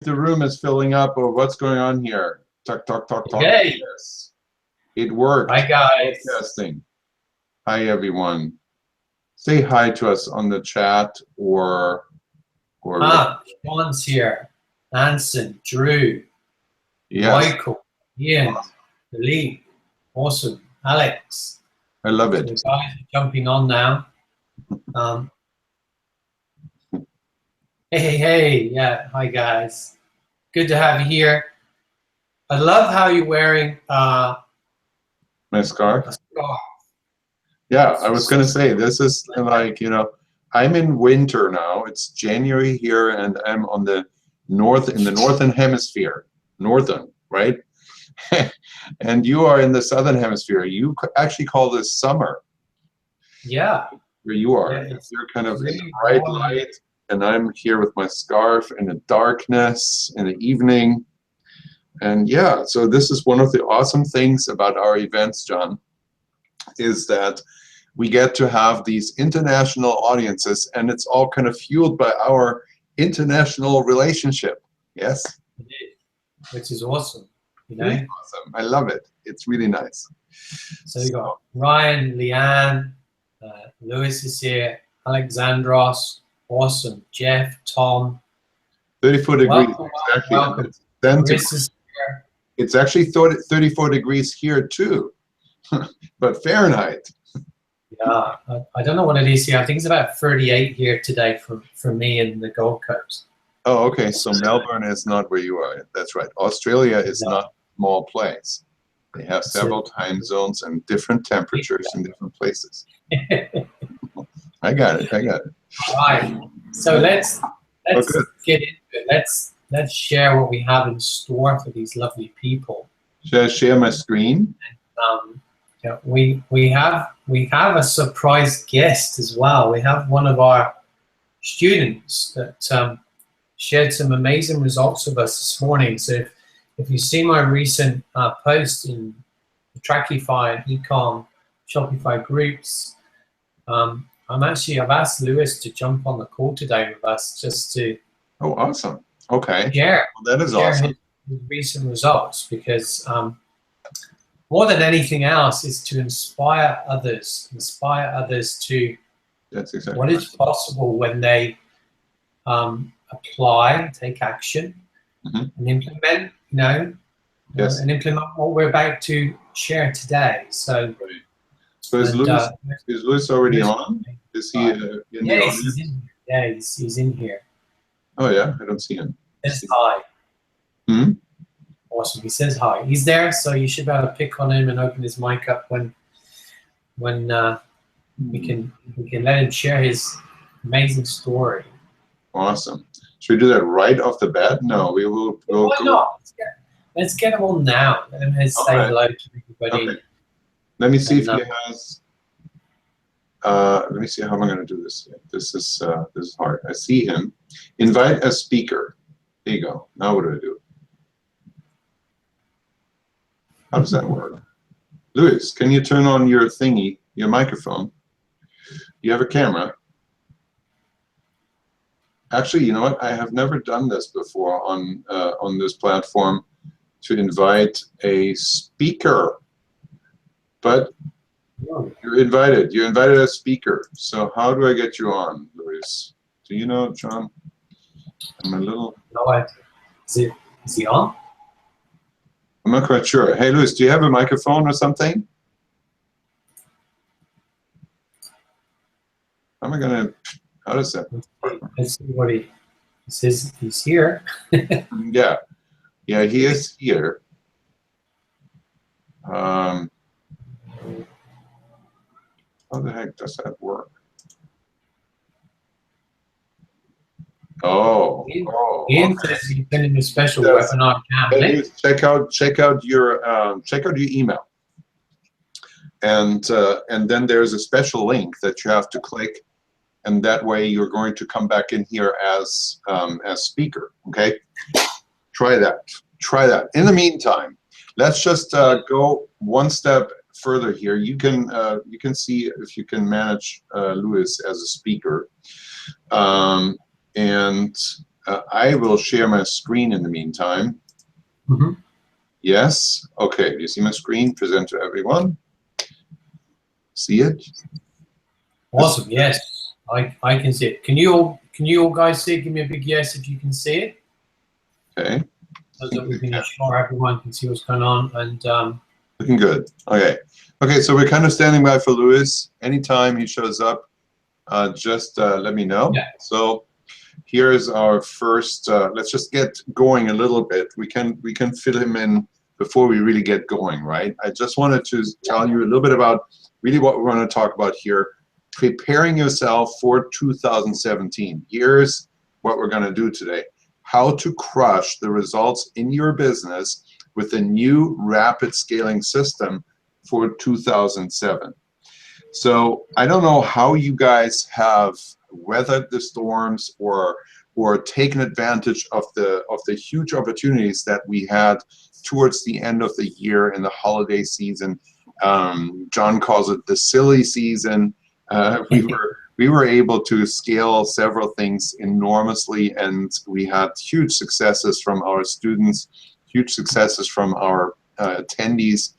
the room is filling up or what's going on here. Talk, talk, talk, talk. Hey. Yes. It worked. Hi, guys. Broadcasting. Hi, everyone. Say hi to us on the chat or Sean's here. Anson, Drew, yes. Michael, Ian, Lee. Awesome. Alex. I love So it. the guys are jumping on now. Hey. Yeah. Hi, guys. Good to have you here. I love how you're wearing My scarf? a scarf. Yeah, I was going to say, this is like, I'm in winter now. It's January here, and I'm on the northern hemisphere. Northern, right? And you are in the southern hemisphere. You actually call this summer. Yeah. Where you are. Yeah, You're kind of really in the bright light, and I'm here with my scarf in the darkness in the evening. And yeah, so this is one of the awesome things about our events, John, is that we get to have these international audiences, and it's all kind of fueled by our international relationship. Yes? Which is awesome. It is awesome. I love it. It's really nice. So you got Ryan, Leanne, Lewis is here, Alexandros, awesome, Jeff, Tom. 34 degrees. Welcome. Then Chris is here. It's actually 34 degrees here too, but Fahrenheit. Yeah, I don't know what it is here. I think it's about 38 here today for me in the Gold Coast. Oh, okay. So Melbourne is not where you are. That's right. Australia is not a small place. They have several time zones and different temperatures in different places. I got it. All right. So let's get into it. Let's share what we have in store for these lovely people. Should I share my screen? Yeah, we have a surprise guest as well. We have one of our students that shared some amazing results with us this morning. So if you see my recent post in the Trackify and Ecom Shopify groups, I've asked Lewis to jump on the call today with us just to awesome. Okay. Share that is awesome. His recent results, because more than anything else is to inspire others to That's exactly what is possible when they apply, take action, and implement, and implement what we're about to share today. So, is Lewis already on? Is he in the audience? He's in here. Oh yeah, I don't see him. He says hi. Awesome. He says hi. He's there, so you should be able to pick on him and open his mic up when we can let him share his amazing story. Awesome. Should we do that right off the bat? No, we will. Why not? Let's get him on now. Let him say hello to everybody. Okay. Let me see if he has. Let me see how am I going to do this. This is hard. I see him. Invite a speaker. There you go. Now what do I do? How does that work? Lewis, can you turn on your thingy, your microphone? You have a camera. Actually, you know what? I have never done this before on this platform, to invite a speaker. But you're invited. You invited a speaker. So how do I get you on, Lewis? Do you know, John? I'm a little. No idea. Is he on? I'm not quite sure. Hey, Lewis, do you have a microphone or something? How am I gonna? How does that work? Let's see what he says. He's here. Yeah, he is here. How the heck does that work? Ian says he's been in a special webinar camp. Hey, check out your email, and then there's a special link that you have to click, and that way you're going to come back in here as speaker. Okay, try that. In the meantime, let's just go one step further here. You can see if you can manage Lewis as a speaker. And I will share my screen in the meantime. Mm-hmm. Yes. Okay. Do you see my screen? Present to everyone. See it? Awesome. Yes, I can see it. Can you all guys see it? Give me a big yes if you can see it. Okay. So that we can ensure everyone can see what's going on. And looking good. Okay. Okay. So we're kind of standing by for Louis. Anytime he shows up, just let me know. Yeah. So here's our first. Let's just get going a little bit. We can fill him in before we really get going, right? I just wanted to tell you a little bit about really what we're going to talk about here. Preparing yourself for 2017. Here's what we're going to do today. How to crush the results in your business with a new rapid scaling system for 2007. So I don't know how you guys have weathered the storms or taken advantage of the huge opportunities that we had towards the end of the year in the holiday season. John calls it the silly season. We were able to scale several things enormously, and we had huge successes from our students, huge successes from our attendees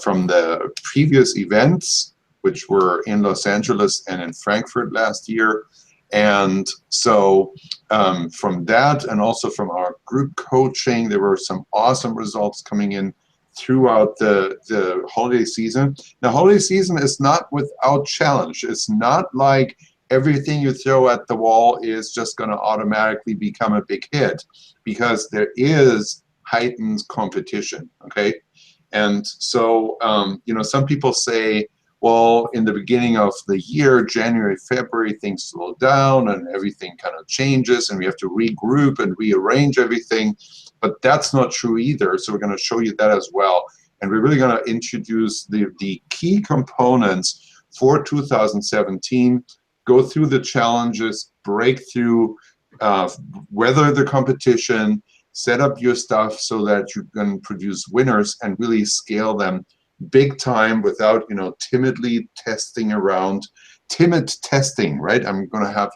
from the previous events, which were in Los Angeles and in Frankfurt last year. And so from that, and also from our group coaching, there were some awesome results coming in throughout the holiday season. The holiday season is not without challenge. It's not like everything you throw at the wall is just going to automatically become a big hit, because there is heightened competition, okay? And so, you know, some people say, well, in the beginning of the year, January, February, things slow down and everything kind of changes and we have to regroup and rearrange everything. But that's not true either. So we're going to show you that as well. And we're really going to introduce the key components for 2017, go through the challenges, break through, weather the competition, set up your stuff so that you can produce winners and really scale them big time without, you know, timidly testing around. Timid testing, right? I'm going to have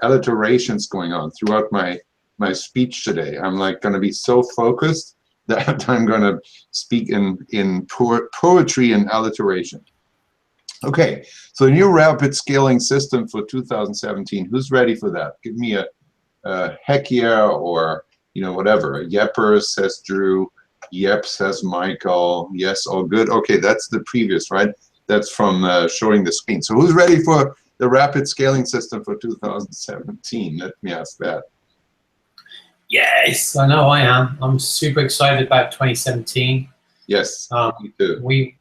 alliterations going on throughout my speech today. I'm like going to be so focused that I'm going to speak in poetry and alliteration. Okay, so new rapid scaling system for 2017. Who's ready for that? Give me a heck yeah, or, you know, whatever. A yepper, says Drew. Yep, says Michael. Yes, all good. Okay, that's the previous, right? That's from showing the screen. So who's ready for the rapid scaling system for 2017? Let me ask that. Yes, I know I am. I'm super excited about 2017. Yes, me too. We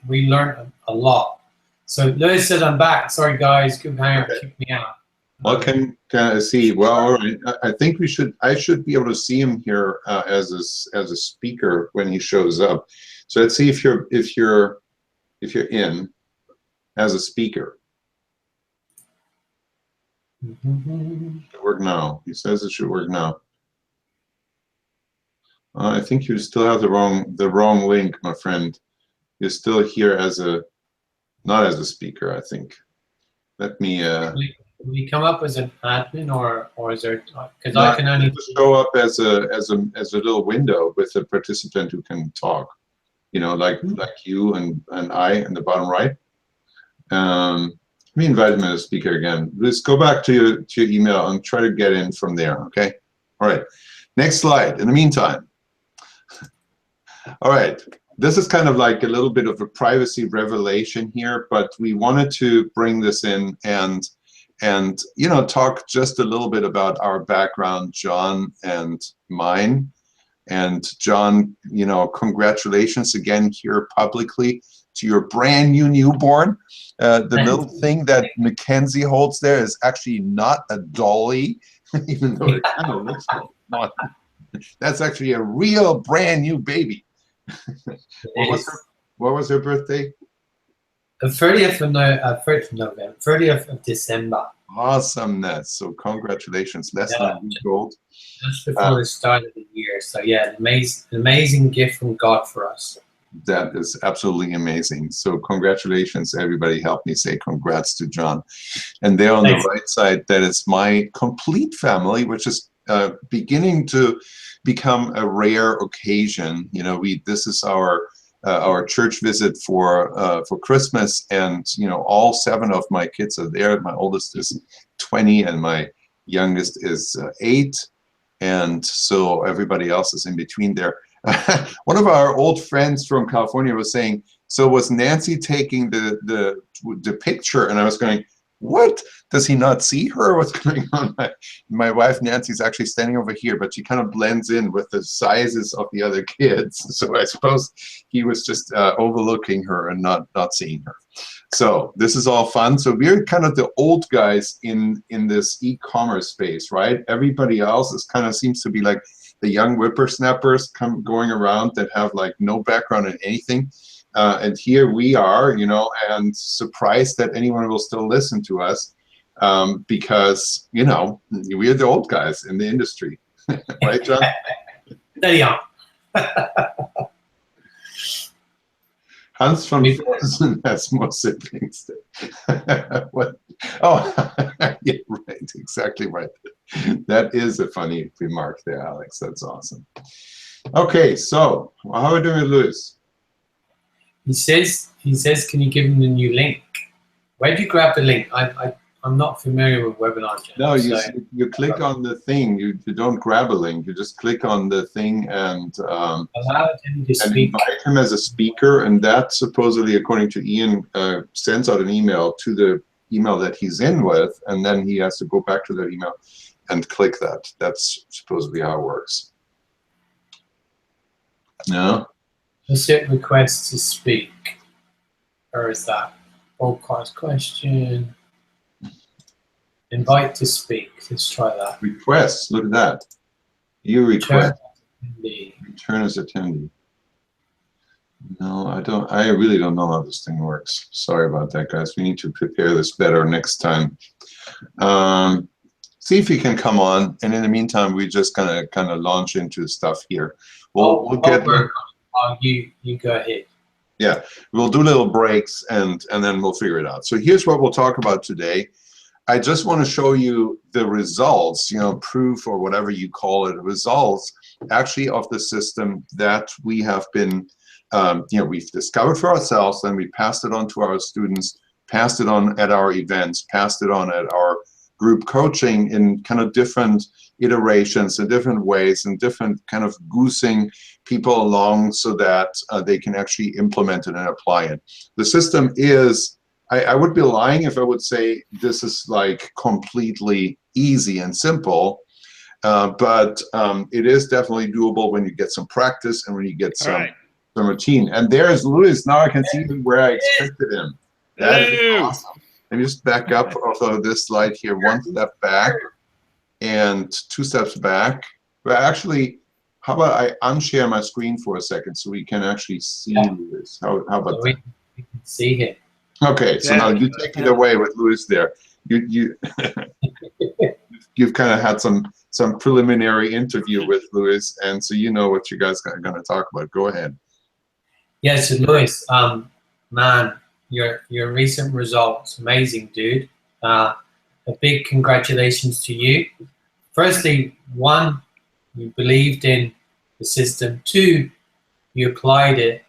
learned a lot. So Lewis said I'm back. Sorry guys, Google Hangout kicked me out. Well, can I see? Well, all right. I think I should be able to see him here as a speaker when he shows up. So let's see if you're in as a speaker. Mm-hmm. It should work now. He says it should work now. I think you still have the wrong link, my friend. You're still here as not as a speaker, I think. Let me. Will you come up as an admin or is there? Because no, I can only show up as a little window with a participant who can talk. You know, like you and I in the bottom right. Let me invite him as a speaker again. Just go back to your email and try to get in from there. Okay. All right. Next slide. In the meantime. All right. This is kind of like a little bit of a privacy revelation here, but we wanted to bring this in and you know, talk just a little bit about our background, John and mine. And John, you know, congratulations again here publicly to your brand new newborn. The little thing that Mackenzie holds there is actually not a dolly, even though it kind of looks like one. That's actually a real brand new baby. What was her birthday? The 30th of November, 30th of December. Awesomeness. So congratulations. Less than a week old. Just before the start of the year. So yeah, an amazing gift from God for us. That is absolutely amazing. So congratulations, everybody. Help me say congrats to John. And there on Thanks. the right side, that is my complete family, which is beginning to become a rare occasion. You know, this is our church visit for Christmas, and you know, all 7 of my kids are there. My oldest is 20, and my youngest is 8, and so everybody else is in between there. One of our old friends from California was saying, "So was Nancy taking the picture?" And I was going, "What? Does he not see her? What's going on?" My wife Nancy's actually standing over here, but she kind of blends in with the sizes of the other kids. So I suppose he was just overlooking her and not seeing her. So this is all fun. So we're kind of the old guys in this e-commerce space, right? Everybody else is kind of seems to be like the young whippersnappers going around that have like no background in anything. And here we are, you know, and surprised that anyone will still listen to us because, you know, we're the old guys in the industry. Right, John? There you are. Hans from Frozen has more siblings. What? Oh, yeah, right, exactly right. That is a funny remark there, Alex. That's awesome. Okay, so how are we doing with Luis? He says, can you give him the new link? Where do you grab the link? I'm not familiar with webinar. No, you click on the thing. You don't grab a link. You just click on the thing and allow him to speak. Invite him as a speaker, and that supposedly, according to Ian, sends out an email to the email that he's in with, and then he has to go back to that email and click that. That's supposedly how it works. No? Is it request to speak? Or is that broadcast question? Invite to speak. Let's try that. Request. Look at that. You request. Attendee. Return as attendee. No, I don't. I really don't know how this thing works. Sorry about that, guys. We need to prepare this better next time. See if he can come on, and in the meantime, we're just gonna kind of launch into stuff here. We'll get. You go ahead. Yeah, we'll do little breaks, and then we'll figure it out. So here's what we'll talk about today. I just want to show you the results, you know, proof or whatever you call it, results actually of the system that we have been, you know, we've discovered for ourselves, then we passed it on to our students, passed it on at our events, passed it on at our group coaching in kind of different iterations in different ways and different kind of goosing people along so that they can actually implement it and apply it. The system is, I would be lying if I would say this is like completely easy and simple, but it is definitely doable when you get some practice and when you get some routine. And there's Luis. Now I can see him where I expected him. That is awesome. Let me just back up off of this slide here. 1 step back and 2 steps back. But actually, how about I unshare my screen for a second so we can actually see Luis? How about that? We can see him. Okay, so now you take it away with Luis there. You've kind of had some preliminary interview with Luis, and so you know what you guys are going to talk about. Go ahead. Yes, so Luis, man, your recent results, amazing, dude. A big congratulations to you. Firstly, 1, you believed in the system. 2, you applied it,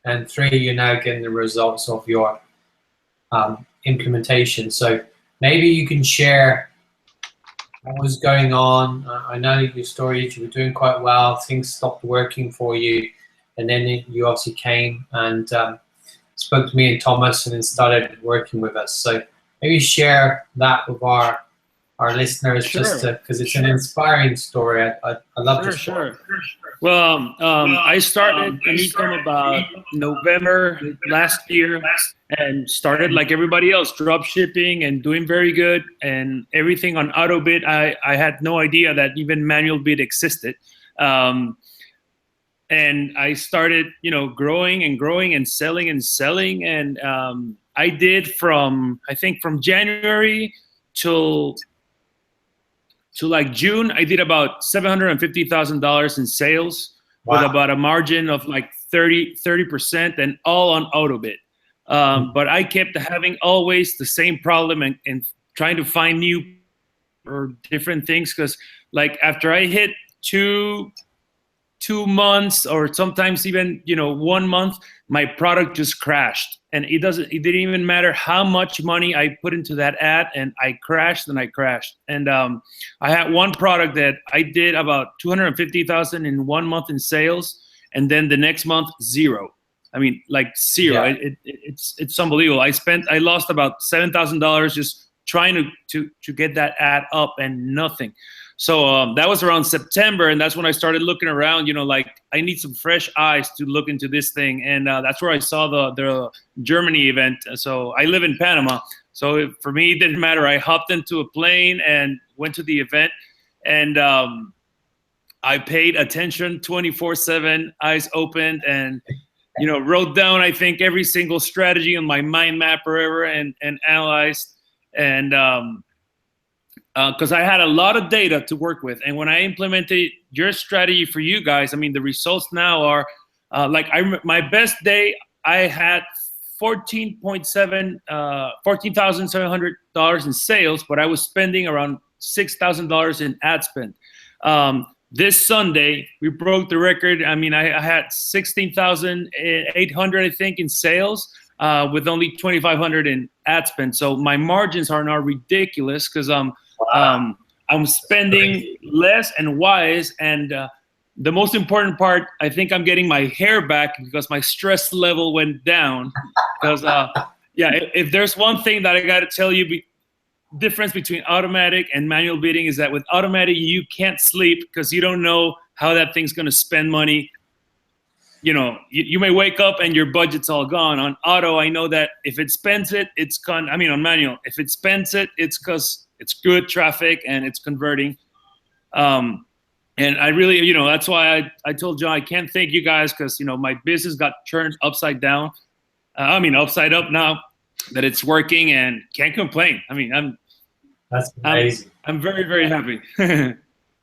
and 3, you're now getting the results of your implementation. So maybe you can share what was going on. I know your story, you were doing quite well, things stopped working for you, and then you obviously came and spoke to me and Thomas and then started working with us. So maybe share that with our listeners, just because it's an inspiring story. I love this story. Well, I started Anytime about November last year and started like everybody else, drop shipping and doing very good and everything on AutoBid. I had no idea that even manual bid existed. And I started, you know, growing and selling. And I did I think from January to like June, I did about $750,000 in sales with about a margin of like 30% and all on AutoBid. But I kept having always the same problem and trying to find new or different things, because like after I hit two months or sometimes even 1 month, my product just crashed, and it didn't even matter how much money I put into that ad, and I crashed. And I had one product that I did about 250,000 in 1 month in sales, and then the next month zero. I mean, like zero. Yeah. It's unbelievable. I lost about $7,000 just trying to get that ad up, and nothing. So that was around September, and that's when I started looking around, like I need some fresh eyes to look into this thing. And that's where I saw the Germany event. So I live in Panama. So for me, it didn't matter. I hopped into a plane and went to the event, and I paid attention 24/7, eyes opened, and wrote down, I think, every single strategy on my mind map or whatever, and analyzed. And because I had a lot of data to work with. And when I implemented your strategy for you guys, I mean, the results now are my best day, I had $14,700 in sales, but I was spending around $6,000 in ad spend. This Sunday, we broke the record. I mean, I had 16,800, I think, in sales, with only 2,500 in ad spend. So my margins are now ridiculous because I'm spending less and wise. And the most important part, I think I'm getting my hair back because my stress level went down. Because if there's one thing that I got to tell you, difference between automatic and manual bidding is that with automatic, you can't sleep because you don't know how that thing's going to spend money. You may wake up and your budget's all gone. On auto, I know that if it spends it, it's on manual, if it spends it, it's because it's good traffic and it's converting. And I really, that's why I told John, I can't thank you guys because, my business got turned upside down. Upside up now that it's working, and can't complain. That's amazing. I'm very, very happy.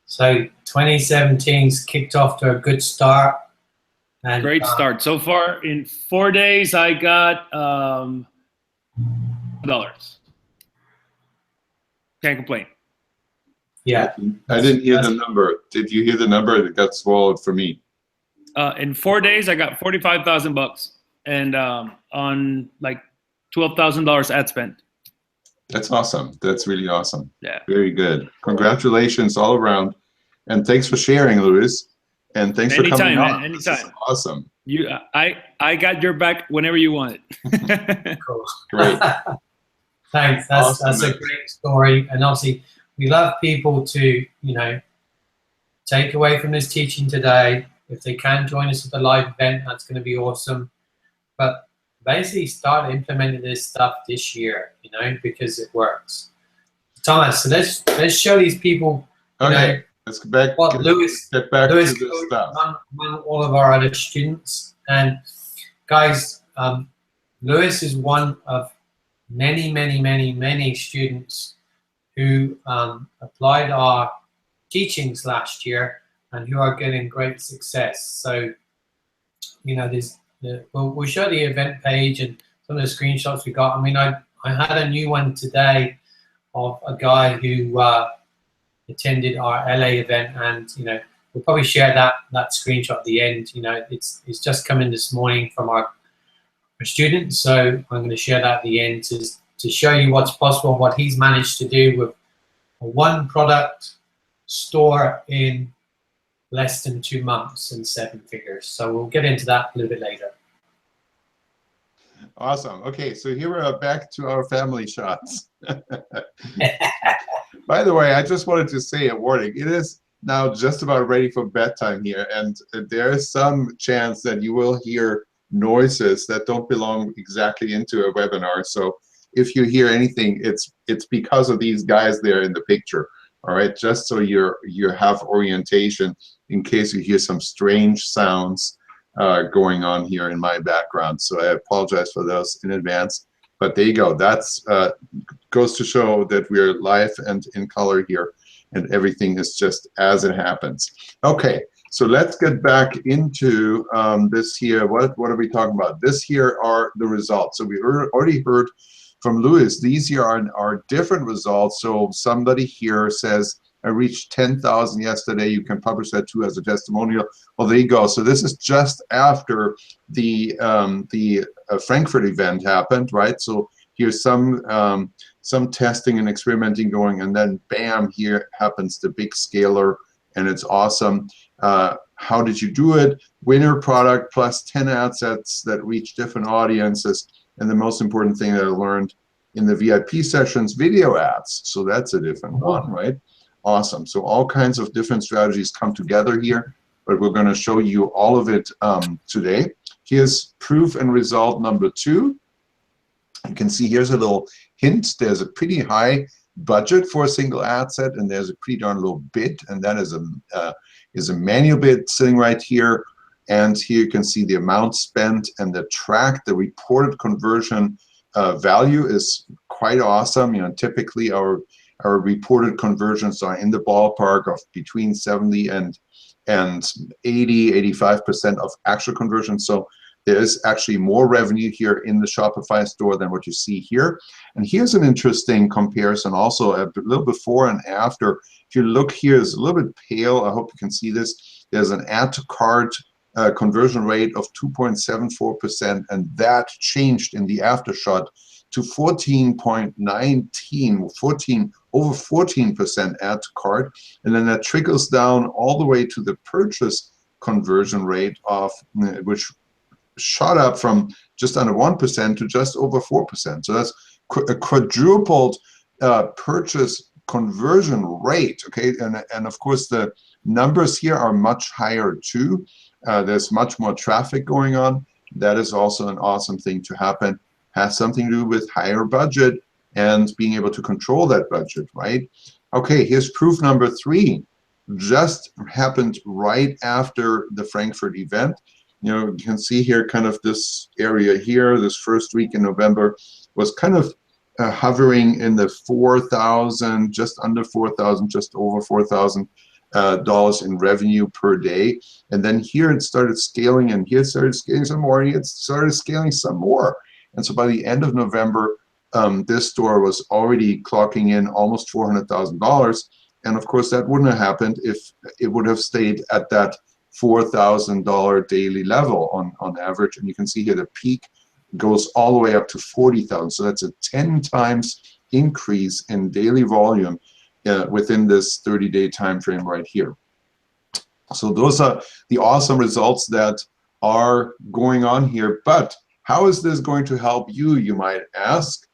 So 2017's kicked off to a good start. And, great start. So far, in 4 days, I got $1. Can't complain. Yeah. I didn't hear the number. Did you hear the number that got swallowed for me? In 4 days, I got $45,000 and on like $12,000 ad spend. That's awesome. That's really awesome. Yeah. Very good. Congratulations all around. And thanks for sharing, Luis. And thanks for coming on. Anytime. This is awesome. I got your back whenever you want it. Cool. Great. Thanks. That's a great story. And obviously, we love people to, take away from this teaching today. If they can join us at the live event, that's going to be awesome. But basically start implementing this stuff this year, because it works. Thomas, so let's show these people, Okay. Let's get back. What Luis to this goes stuff. among all of our other students. And guys, Luis is one of many, many, many, many students who applied our teachings last year and who are getting great success. So, we'll show the event page and some of the screenshots we got. I had a new one today of a guy who attended our LA event, and we'll probably share that screenshot at the end. It's just come in this morning from our student, so I'm going to share that at the end to show you what's possible, what he's managed to do with a one product store in less than 2 months and 7 figures. So we'll get into that a little bit later. Awesome. Okay, so here we're back to our family shots. By the way, I just wanted to say a warning. It is now just about ready for bedtime here, and there is some chance that you will hear noises that don't belong exactly into a webinar. So if you hear anything, it's because of these guys there in the picture. All right, just so you have orientation in case you hear some strange sounds going on here in my background. So I apologize for those in advance. But there you go. That's goes to show that we're live and in color here, and everything is just as it happens. Okay, So let's get back into this here. What are we talking about? This here are the results. So we already heard from Louis. These here are different results. So somebody here says, I reached 10,000 yesterday. You can publish that too as a testimonial. Well, there you go. So this is just after the Frankfurt event happened, right? So here's some testing and experimenting going, and then bam, here happens the big scaler, and it's awesome. How did you do it? Winner product plus 10 ad sets that reach different audiences. And the most important thing that I learned in the VIP sessions, video ads. So that's a different one, right? Awesome. So all kinds of different strategies come together here, but we're going to show you all of it today. Here's proof and result number 2. You can see here's a little hint. There's a pretty high budget for a single ad set, and there's a pretty darn low bid, and that is a manual bid sitting right here. And here you can see the amount spent and the track, the reported conversion value is quite awesome. You know, typically our reported conversions are in the ballpark of between 70 and 85% of actual conversion. So there is actually more revenue here in the Shopify store than what you see here. And here's an interesting comparison also, a little before and after. If you look here, it's a little bit pale. I hope you can see this. There's an add to cart conversion rate of 2.74%, and that changed in the aftershot to 14.19, over 14% add to cart, and then that trickles down all the way to the purchase conversion rate of which shot up from just under 1% to just over 4%. So that's a quadrupled purchase conversion rate. Okay, and of course the numbers here are much higher too. There's much more traffic going on. That is also an awesome thing to happen. Has something to do with higher budget and being able to control that budget, right? Okay, here's proof number 3. Just happened right after the Frankfurt event. You know, you can see here kind of this area here, this first week in November was kind of hovering in the 4,000, just under 4,000, just over 4,000 dollars in revenue per day. And then here it started scaling, and here it started scaling some more, and it started scaling some more. And so by the end of November, this store was already clocking in almost $400,000. And of course, that wouldn't have happened if it would have stayed at that $4,000 daily level on average. And you can see here the peak goes all the way up to 40,000. So that's a 10 times increase in daily volume within this 30-day time frame right here. So those are the awesome results that are going on here. But how is this going to help you, you might ask?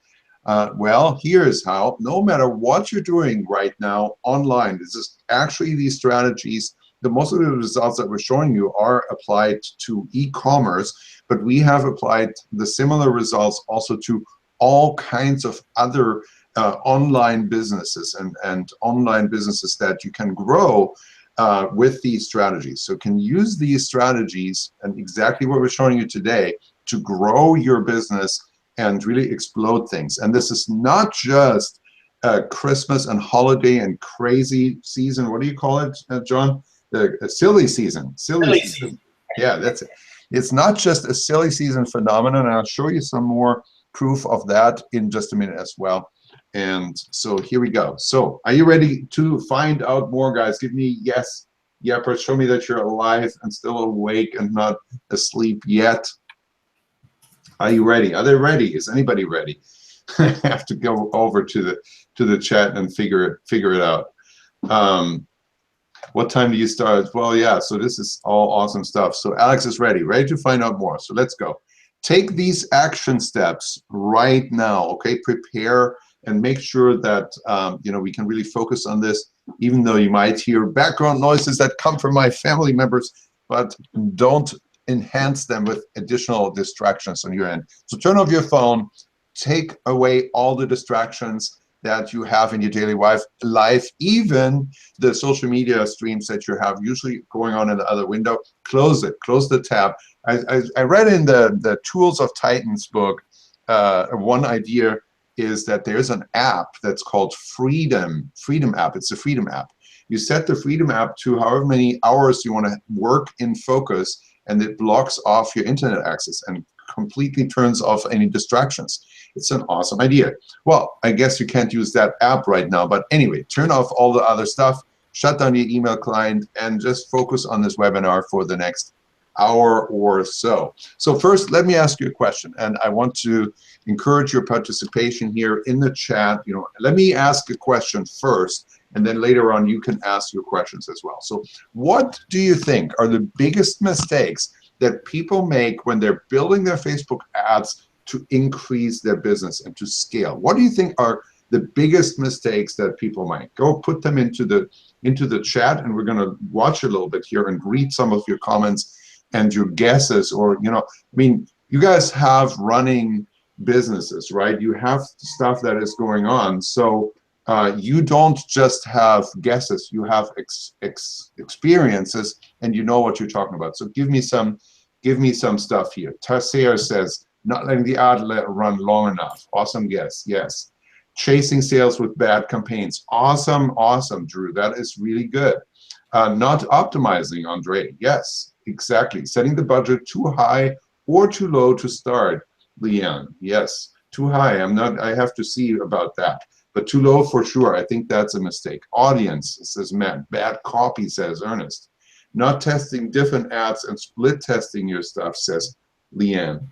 Well, here's how. No matter what you're doing right now online, this is actually these strategies. Most of the results that we're showing you are applied to e-commerce, but we have applied the similar results also to all kinds of other online businesses and online businesses that you can grow with these strategies. So can use these strategies and exactly what we're showing you today to grow your business and really explode things. And this is not just Christmas and holiday and crazy season. What do you call it, John? A silly season. Silly season. Yeah, that's it. It's not just a silly season phenomenon, and I'll show you some more proof of that in just a minute as well. And so here we go. So are you ready to find out more, guys? Give me yes, yep, or show me that you're alive and still awake and not asleep yet. Are you ready? Are they ready? Is anybody ready? I have to go over to the chat and figure it out. What time do you start? Well, yeah, so this is all awesome stuff. So Alex is ready to find out more. So let's go. Take these action steps right now, okay? Prepare and make sure that you know, we can really focus on this, even though you might hear background noises that come from my family members, but don't enhance them with additional distractions on your end. So turn off your phone, take away all the distractions that you have in your daily life, even the social media streams that you have usually going on in the other window. Close it, close the tab. I read in the Tools of Titans book, one idea is that there's an app that's called Freedom app. It's a Freedom app. You set the Freedom app to however many hours you want to work in focus, and it blocks off your internet access and completely turns off any distractions. It's an awesome idea. Well, I guess you can't use that app right now, but anyway, turn off all the other stuff, shut down your email client, and just focus on this webinar for the next hour or so. So first, let me ask you a question, and I want to encourage your participation here in the chat. Let me ask a question first, and then later on you can ask your questions as well. So what do you think are the biggest mistakes that people make when they're building their Facebook ads to increase their business and to scale? What do you think are the biggest mistakes that people make? Go put them into the chat, and we're going to watch a little bit here and read some of your comments and your guesses. Or, you guys have running businesses, right? You have stuff that is going on. So you don't just have guesses, you have experiences, and you know what you're talking about. So give me some stuff here. Tarsier says, not letting the ad run long enough. Awesome guess. Yes. Chasing sales with bad campaigns. Awesome, Drew. That is really good. Not optimizing, Andre. Yes, exactly. Setting the budget too high or too low to start, Leanne. Yes, too high. I have to see about that. But too low for sure. I think that's a mistake. Audience, says Matt. Bad copy, says Ernest. Not testing different ads and split testing your stuff, says Leanne.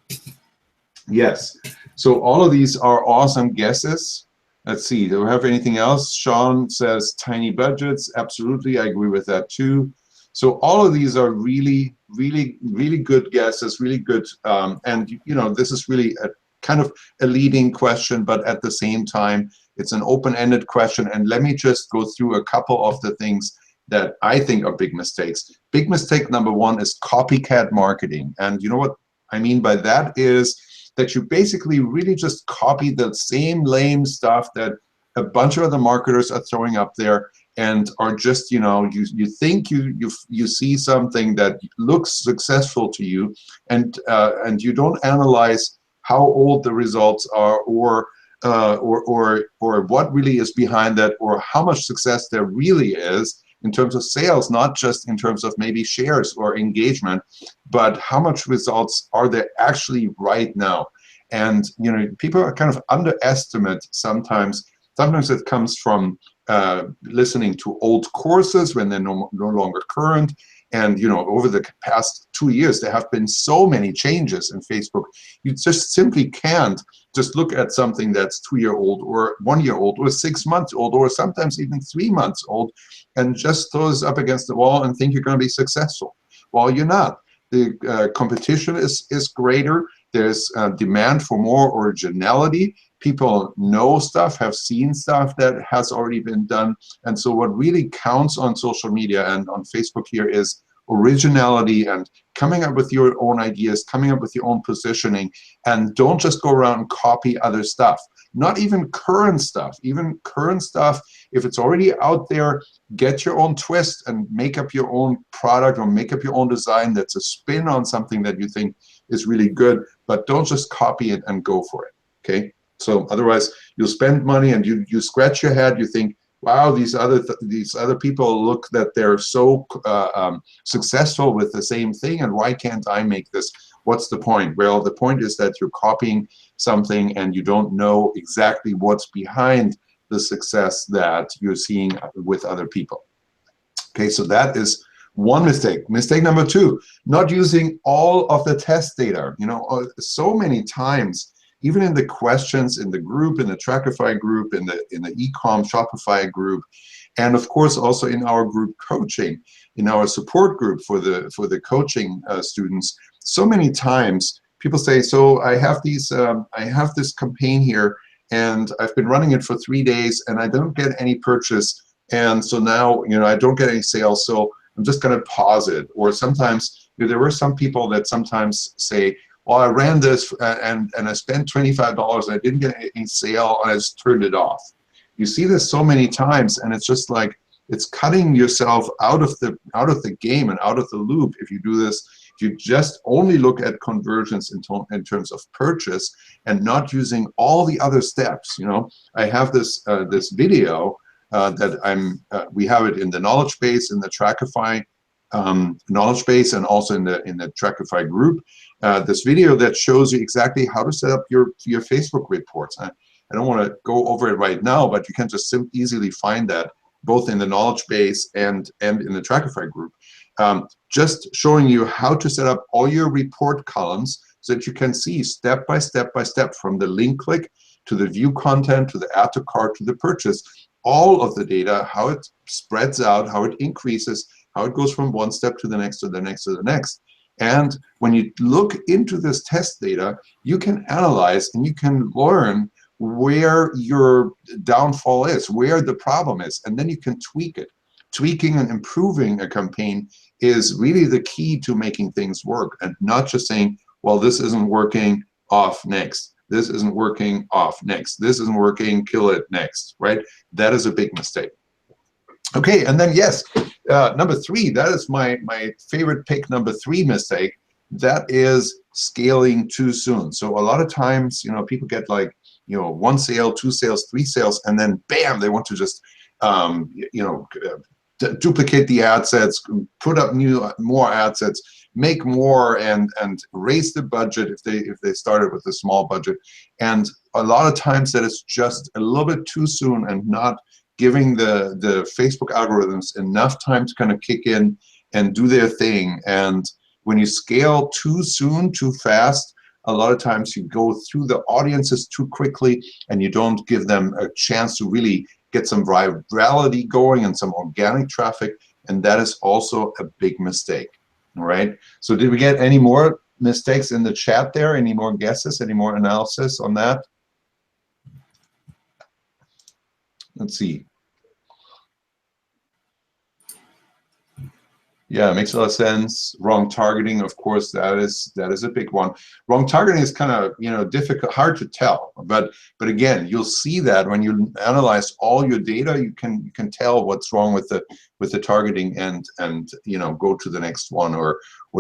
Yes. So all of these are awesome guesses. Let's see. Do we have anything else? Sean says tiny budgets. Absolutely. I agree with that too. So all of these are really, really, really good guesses, really good. And, this is really a kind of a leading question, but at the same time, it's an open-ended question. And let me just go through a couple of the things that I think are big mistakes. Big mistake number one is copycat marketing. And you know what I mean by that is that you basically really just copy the same lame stuff that a bunch of other marketers are throwing up there, and are just, you think you see something that looks successful to you, and you don't analyze how old the results are, or what really is behind that, or how much success there really is in terms of sales, not just in terms of maybe shares or engagement, but how much results are there actually right now. And people are kind of underestimate sometimes. Sometimes it comes from listening to old courses when they're no longer current. And over the past 2 years, there have been so many changes in Facebook. You just simply can't just look at something that's 2-year-old or 1-year-old or 6 months old or sometimes even 3 months old and just throw this up against the wall and think you're going to be successful. Well, you're not. The competition is greater. There's demand for more originality. People know stuff, have seen stuff that has already been done. And so what really counts on social media and on Facebook here is originality and coming up with your own ideas, coming up with your own positioning, and don't just go around and copy other stuff. Not even current stuff. Even current stuff, if it's already out there, get your own twist and make up your own product or make up your own design that's a spin on something that you think is really good, but don't just copy it and go for it, okay? So otherwise, you'll spend money and you scratch your head, you think, wow, these other people look that they're so successful with the same thing, and why can't I make this? What's the point? Well, the point is that you're copying something and you don't know exactly what's behind the success that you're seeing with other people. Okay, so that is one mistake. Mistake number two, not using all of the test data. So many times, even in the questions in the group, in the Trackify group, in the eCom Shopify group, and of course also in our group coaching, in our support group for the coaching students, so many times people say, so I have this campaign here, and I've been running it for 3 days, and I don't get any purchase, and so now I don't get any sales, so I'm just going to pause it. Or sometimes there were some people that sometimes say, well, I ran this and I spent $25 and I didn't get any sale and I just turned it off. You see this so many times, and it's just like it's cutting yourself out of the game and out of the loop if you do this. If you just only look at conversions in terms of purchase and not using all the other steps. I have this video that we have it in the knowledge base, in the Trackify knowledge base, and also in the Trackify group. This video that shows you exactly how to set up your Facebook reports. I don't want to go over it right now, but you can just easily find that both in the knowledge base and in the Trackify group. Just showing you how to set up all your report columns so that you can see step by step from the link click to the view content to the add to cart to the purchase, all of the data, how it spreads out, how it increases, how it goes from one step to the next to the next to the next. And when you look into this test data, you can analyze and you can learn where your downfall is, where the problem is, and then you can tweak it. Tweaking and improving a campaign is really the key to making things work, and not just saying, well, this isn't working, off next. This isn't working, off next. This isn't working, kill it next, right? That is a big mistake. Okay, and then yes, number 3, that is my favorite pick, number 3 mistake. That is scaling too soon. So a lot of times, people get like, 1 sale, 2 sales, 3 sales, and then bam, they want to just, duplicate the ad sets, put up more ad sets, make more, and raise the budget if they started with a small budget. And a lot of times that is just a little bit too soon and not giving the Facebook algorithms enough time to kind of kick in and do their thing. And when you scale too soon, too fast, a lot of times you go through the audiences too quickly and you don't give them a chance to really get some virality going and some organic traffic, and that is also a big mistake. All right, so did we get any more mistakes in the chat there? Any more guesses, any more analysis on that? Let's see. Yeah, it makes a lot of sense. Wrong targeting, of course, that is a big one. Wrong targeting is kind of difficult, hard to tell. But again, you'll see that when you analyze all your data, you can tell what's wrong with the targeting and go to the next one or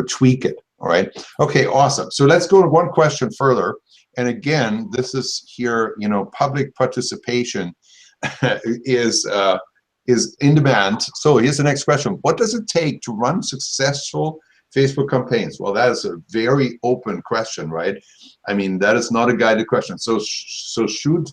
tweak it. All right. Okay. Awesome. So let's go one question further. And again, this is here. Public participation is in demand. So here's the next question. What does it take to run successful Facebook campaigns? Well, that is a very open question, right? I mean, that is not a guided question. So shoot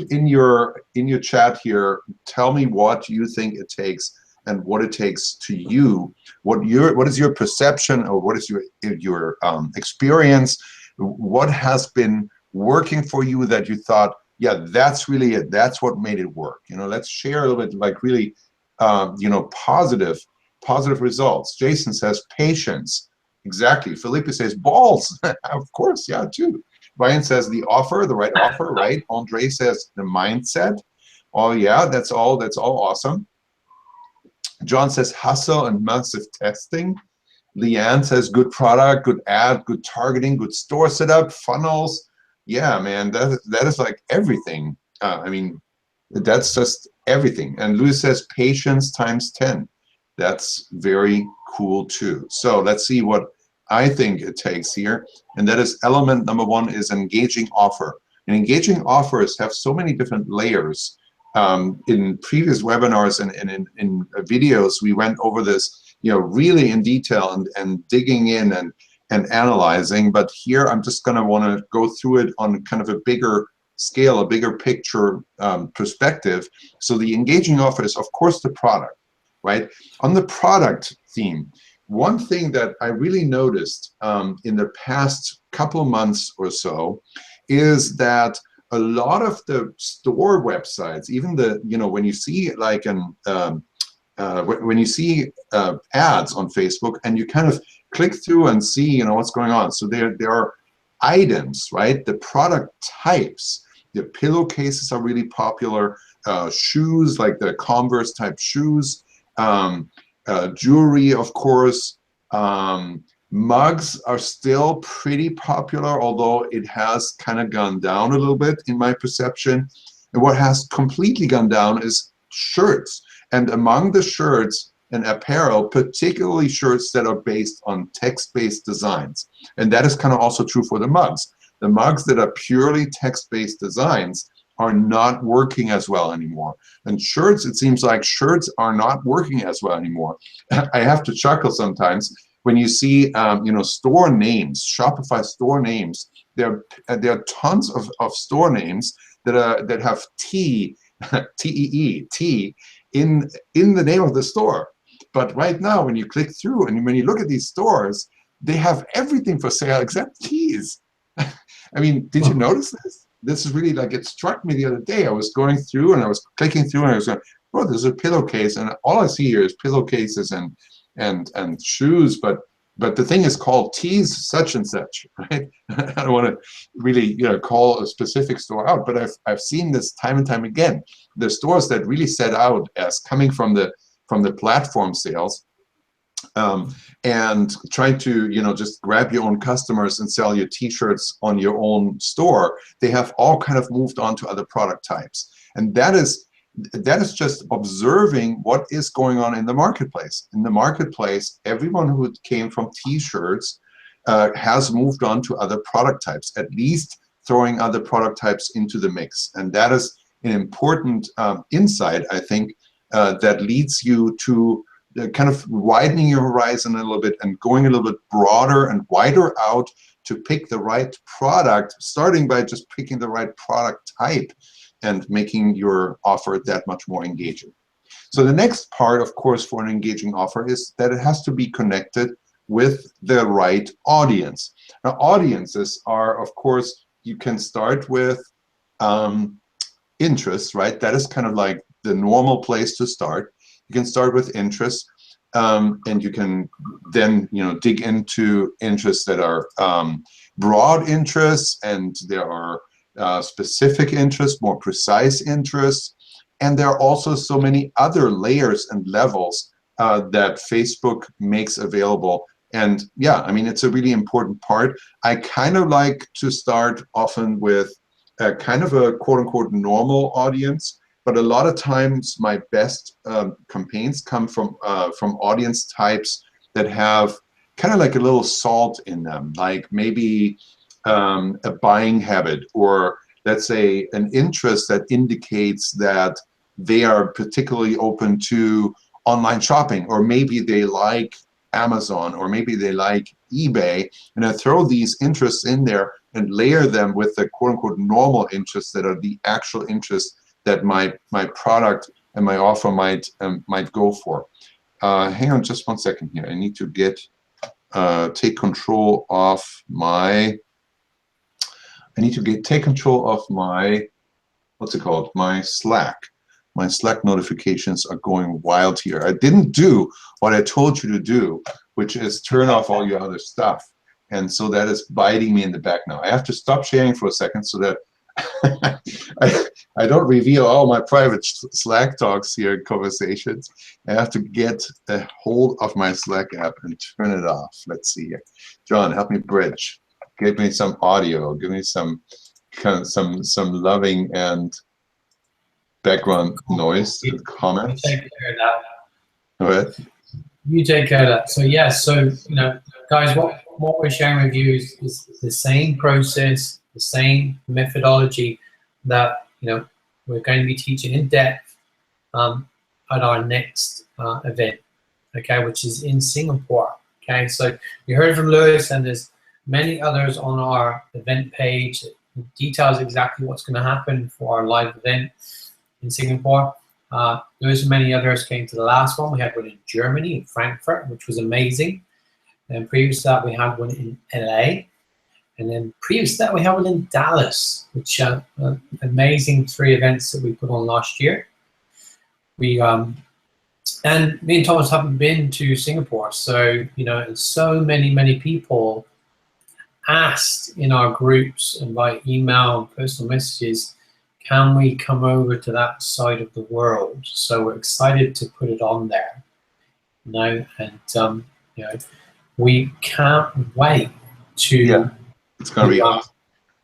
in your chat here. Tell me what you think it takes and what it takes to you. What is your perception, or what is your experience? What has been working for you that you thought, yeah, that's really it. That's what made it work. Let's share a little bit, like really, positive results. Jason says patience. Exactly. Felipe says balls. Of course, yeah, too. Ryan says the right offer, right? Andre says the mindset. Oh yeah, that's all awesome. John says hustle and massive testing. Leanne says good product, good ad, good targeting, good store setup, funnels. Yeah, man, that is like everything. I mean, that's just everything. And Louis says patience times 10. That's very cool too. So let's see what I think it takes here. And that is element number 1 is engaging offer. And engaging offers have so many different layers. In previous webinars and in videos, we went over this, really in detail and digging in and analyzing, but here I'm just going to want to go through it on kind of a bigger scale, a bigger picture perspective. So the engaging offer is, of course, the product, right? On the product theme, one thing that I really noticed in the past couple months or so is that a lot of the store websites, even when you see like when you see ads on Facebook and you kind of click through and see what's going on. So there are items, right? The product types. The pillowcases are really popular. Shoes, like the Converse type shoes. Jewelry, of course. Mugs are still pretty popular, although it has kind of gone down a little bit in my perception. And what has completely gone down is shirts. And among the shirts and apparel, particularly shirts that are based on text-based designs. And that is kind of also true for the mugs. The mugs that are purely text-based designs are not working as well anymore. And shirts, it seems like shirts are not working as well anymore. I have to chuckle sometimes when you see, store names, Shopify store names. There are tons of store names that have T, T-E-E, T in the name of the store. But right now, when you click through and when you look at these stores, they have everything for sale except teas. I mean, did you notice this? This is really like, it struck me the other day. I was going through and I was clicking through and I was going, oh, there's a pillowcase, and all I see here is pillowcases and shoes, but the thing is called teas such and such, right? I don't want to really call a specific store out, but I've seen this time and time again. The stores that really set out as coming from the platform sales, and trying to just grab your own customers and sell your t-shirts on your own store, they have all kind of moved on to other product types. And that is just observing what is going on in the marketplace. In the marketplace, everyone who came from t-shirts has moved on to other product types, at least throwing other product types into the mix. And that is an important insight, I think, that leads you to kind of widening your horizon a little bit and going a little bit broader and wider out to pick the right product, starting by just picking the right product type and making your offer that much more engaging. So the next part, of course, for an engaging offer is that it has to be connected with the right audience. Now, audiences are, of course, you can start with interests, right? That is kind of like the normal place to start. You can start with interests, and you can then dig into interests that are broad interests, and there are specific interests, more precise interests, and there are also so many other layers and levels that Facebook makes available. And yeah, I mean, it's a really important part. I kind of like to start often with kind of a quote-unquote normal audience, but a lot of times my best campaigns come from audience types that have kind of like a little salt in them, like maybe a buying habit, or let's say an interest that indicates that they are particularly open to online shopping, or maybe they like Amazon, or maybe they like eBay, and I throw these interests in there and layer them with the quote-unquote normal interests that are the actual interests that my product and my offer might go for. Hang on just 1 second here. I need to take control of my. Take control of my, what's it called? My Slack. My Slack notifications are going wild here. I didn't do what I told you to do, which is turn off all your other stuff. And so that is biting me in the back now. I have to stop sharing for a second so that I don't reveal all my private Slack talks here and conversations. I have to get a hold of my Slack app and turn it off. Let's see here. John, help me bridge. Give me some audio. Give me some loving and background noise and comments. You take care of that. All right. You take care of that. So yeah, so guys, what we're sharing with you is the same process, the same methodology that we're going to be teaching in depth at our next event, okay, which is in Singapore. Okay, so you heard from Lewis, and there's many others on our event page that details exactly what's going to happen for our live event in Singapore. Lewis and many others came to the last one. We had one in Germany, in Frankfurt, which was amazing. And previous to that, we had one in LA. And then previous to that, we had one in Dallas, which amazing 3 events that we put on last year. And me and Thomas haven't been to Singapore, so and so many people asked in our groups and by email and personal messages, can we come over to that side of the world? So we're excited to put it on there, and we can't wait to. Yeah, it's gonna be awesome.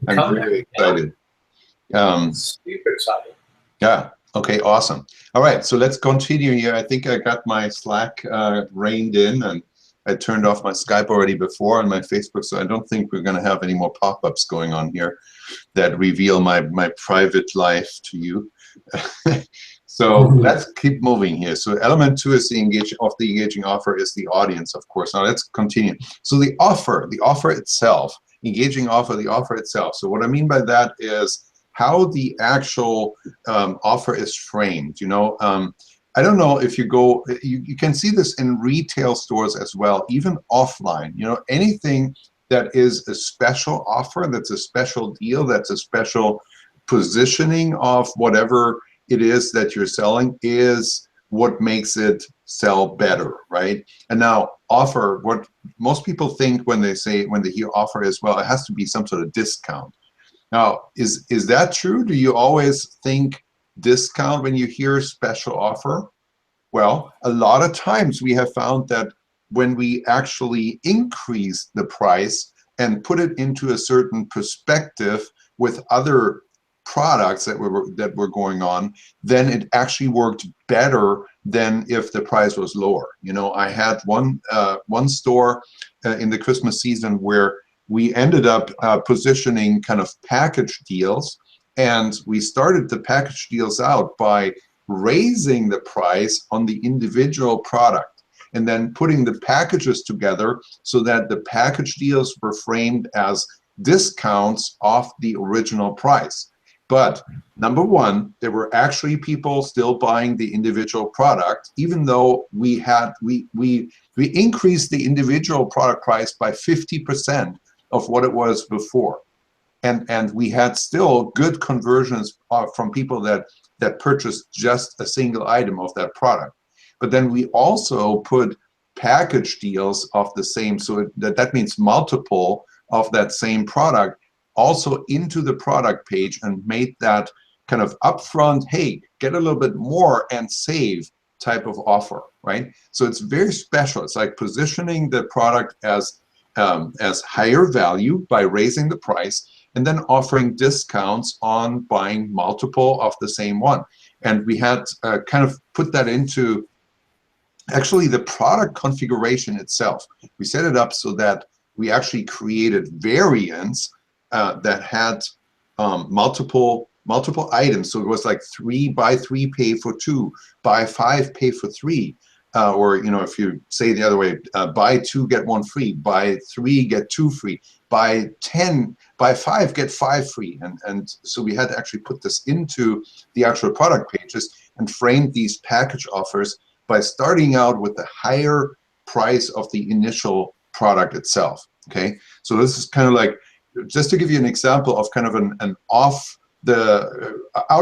I'm really excited. Super excited. Yeah. Okay. Awesome. All right. So let's continue here. I think I got my Slack reined in, and I turned off my Skype already before and my Facebook, so I don't think we're going to have any more pop-ups going on here that reveal my private life to you. So let's keep moving here. So element 2 is the engaging offer is the audience, of course. Now let's continue. So the offer itself, engaging offer, the offer itself. So what I mean by that is how the actual offer is framed. You know, I don't know if you go, you can see this in retail stores as well, even offline. You know, anything that is a special offer, that's a special deal, that's a special positioning of whatever it is that you're selling is what makes it sell better, right? And now offer, what most people think when they hear offer is, well, it has to be some sort of discount. Now, is that true? Do you always think discount when you hear special offer? Well, a lot of times we have found that when we actually increase the price and put it into a certain perspective with other products that were going on, then it actually worked better than if the price was lower. You know, I had one store in the Christmas season where we ended up positioning kind of package deals, and we started the package deals out by raising the price on the individual product and then putting the packages together so that the package deals were framed as discounts off the original price. But number one, there were actually people still buying the individual product, even though we increased the individual product price by 50% of what it was before. And we had still good conversions from people that purchased just a single item of that product. But then we also put package deals of the same, so that means multiple of that same product also into the product page and made that kind of upfront, hey, get a little bit more and save type of offer, right? So it's very special. It's like positioning the product as higher value by raising the price and then offering discounts on buying multiple of the same one. And we had kind of put that into actually the product configuration itself. We set it up so that we actually created variants that had multiple items. So it was like 3 buy 3 pay for 2, buy 5 pay for 3, or you know, if you say the other way, buy 2 get 1 free, buy 3 get 2 free, buy 5 get 5 free, and so we had to actually put this into the actual product pages and frame these package offers by starting out with the higher price of the initial product itself. Okay, so this is kind of like, just to give you an example of kind of an out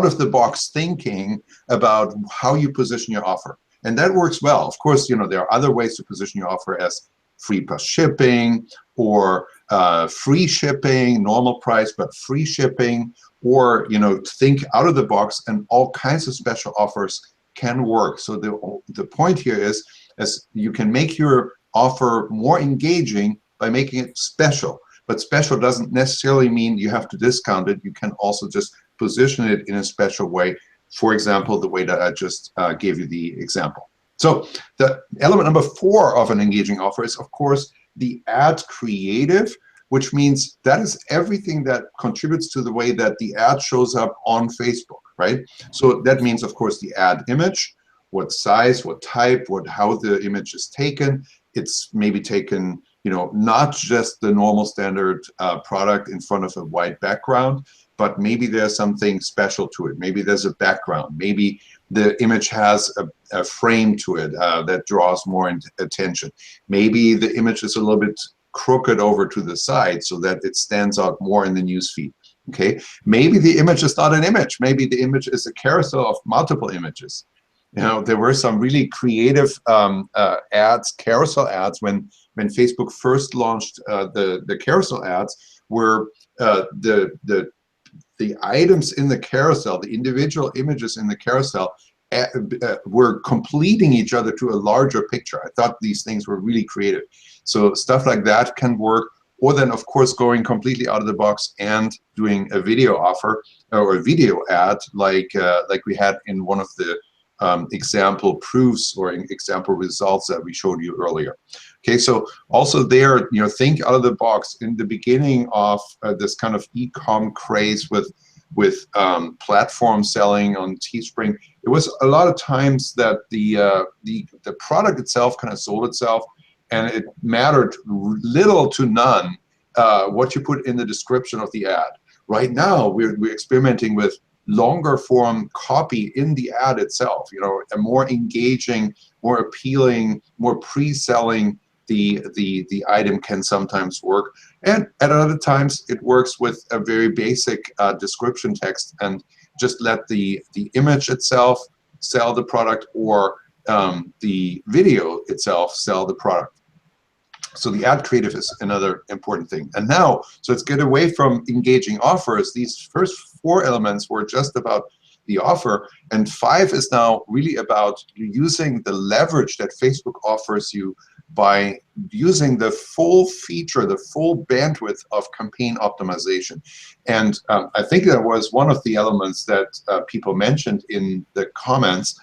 of the box thinking about how you position your offer. And that works well. Of course, you know, there are other ways to position your offer as free plus shipping, or free shipping, normal price but free shipping, or, you know, think out of the box, and all kinds of special offers can work. So the point here is, as you can make your offer more engaging by making it special. But special doesn't necessarily mean you have to discount it. You can also just position it in a special way. For example, the way that I just gave you the example. So the element number 4 of an engaging offer is, of course, the ad creative, which means that is everything that contributes to the way that the ad shows up on Facebook, right? So that means, of course, the ad image, what size, what type, how the image is taken. It's maybe taken, you know, not just the normal standard product in front of a white background, but maybe there's something special to it. Maybe there's a background. Maybe the image has a frame to it that draws more attention. Maybe the image is a little bit crooked over to the side so that it stands out more in the newsfeed. Okay, maybe the image is not an image. Maybe the image is a carousel of multiple images. You know, there were some really creative ads, carousel ads, when Facebook first launched the carousel ads, where the items in the carousel, the individual images in the carousel, were completing each other to a larger picture. I thought these things were really creative. So stuff like that can work. Or then, of course, going completely out of the box and doing a video offer or a video ad, like we had in one of the example proofs or example results that we showed you earlier. Okay, so also there, think out of the box. In the beginning of this kind of e-com craze with platform selling on Teespring, it was a lot of times that the product itself kind of sold itself, and it mattered little to none what you put in the description of the ad. Right now, we're experimenting with longer form copy in the ad itself, a more engaging, more appealing, more pre-selling the item can sometimes work. And at other times it works with a very basic description text, and just let the image itself sell the product, or the video itself sell the product. So the ad creative is another important thing. And now, so let's get away from engaging offers. These first 4 elements were just about the offer, and 5 is now really about using the leverage that Facebook offers you by using the full feature, the full bandwidth of campaign optimization. And I think that was one of the elements that people mentioned in the comments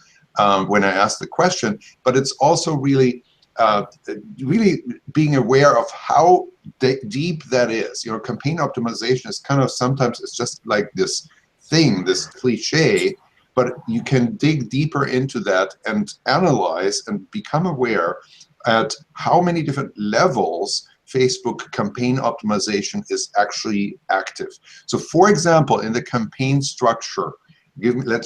when I asked the question, but it's also really being aware of how deep that is. Campaign optimization is kind of, sometimes it's just like this thing, this cliche, but you can dig deeper into that and analyze and become aware at how many different levels Facebook campaign optimization is actually active. So for example, in the campaign structure, let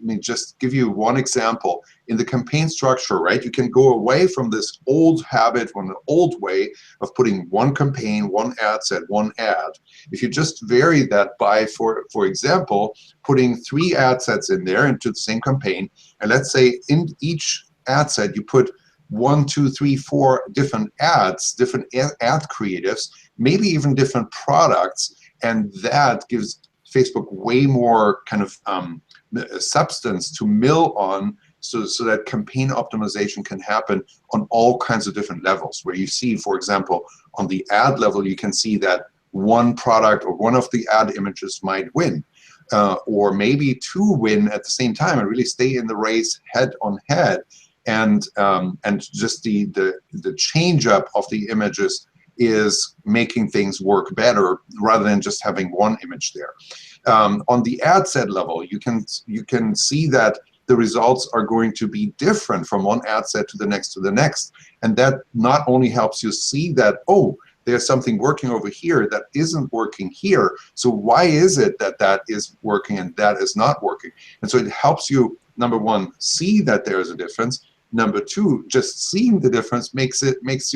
me just give you one example. In the campaign structure, right, you can go away from this old habit, from the old way of putting one campaign, one ad set, one ad. If you just vary that by, for example, putting 3 ad sets in there into the same campaign, and let's say in each ad set you put 1, 2, 3, 4 different ads, different ad creatives, maybe even different products, and that gives Facebook way more kind of substance to mill on, so that campaign optimization can happen on all kinds of different levels, where you see, for example, on the ad level, you can see that one product or one of the ad images might win, or maybe 2 win at the same time and really stay in the race head on head, and just the change up of the images is making things work better rather than just having one image there. On the ad set level, you can see that the results are going to be different from one ad set to the next, and that not only helps you see that, oh, there's something working over here that isn't working here, so why is it that that is working and that is not working? And so it helps you, number one, see that there is a difference. Number 2, just seeing the difference enables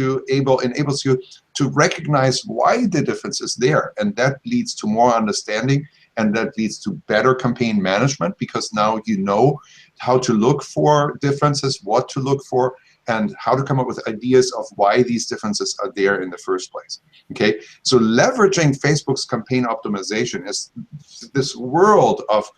you to recognize why the difference is there, and that leads to more understanding, and that leads to better campaign management, because now you know how to look for differences, what to look for, and how to come up with ideas of why these differences are there in the first place. Okay, so leveraging Facebook's campaign optimization is this world of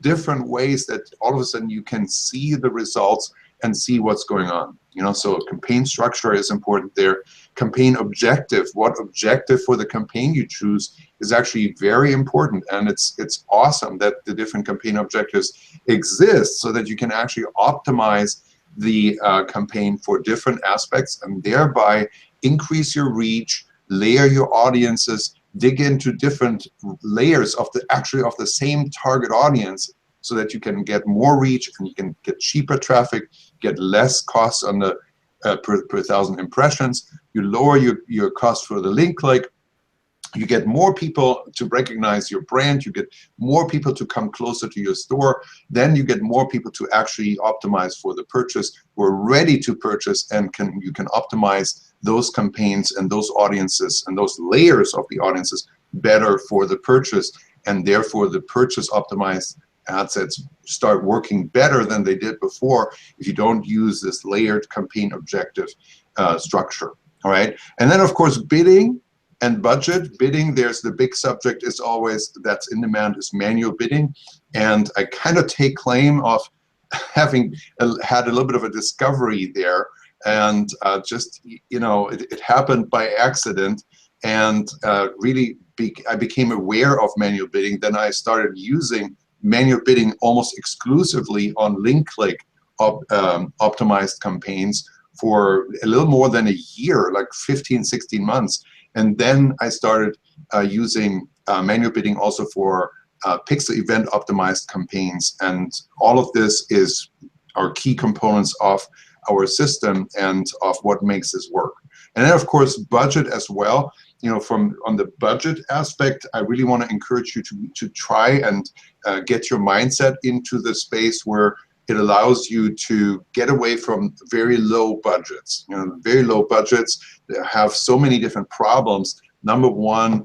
different ways that all of a sudden you can see the results and see what's going on. So campaign structure is important there. Campaign objective, what objective for the campaign you choose, is actually very important, and it's awesome that the different campaign objectives exist, so that you can actually optimize the campaign for different aspects, and thereby increase your reach, layer your audiences, dig into different layers of the same target audience, so that you can get more reach and you can get cheaper traffic, get less costs on the per 1,000 impressions. You lower your cost for the link click. You get more people to recognize your brand. You get more people to come closer to your store. Then you get more people to actually optimize for the purchase, who are ready to purchase, and you can optimize those campaigns and those audiences and those layers of the audiences better for the purchase, and therefore the purchase optimized ad sets start working better than they did before if you don't use this layered campaign objective structure. All right, and then of course bidding and budget. Bidding, there's the big subject is always that's in demand is manual bidding, and I kind of take claim of having had a little bit of a discovery there, and it happened by accident, and really I became aware of manual bidding. Then I started using manual bidding almost exclusively on link click optimized campaigns for a little more than a year, like 15, 16 months. And then I started using manual bidding also for pixel event optimized campaigns. And all of this are key components of our system and of what makes this work. And then of course, budget as well. You know, on the budget aspect, I really want to encourage you to try and get your mindset into the space where it allows you to get away from very low budgets. You know, very low budgets have so many different problems. Number one,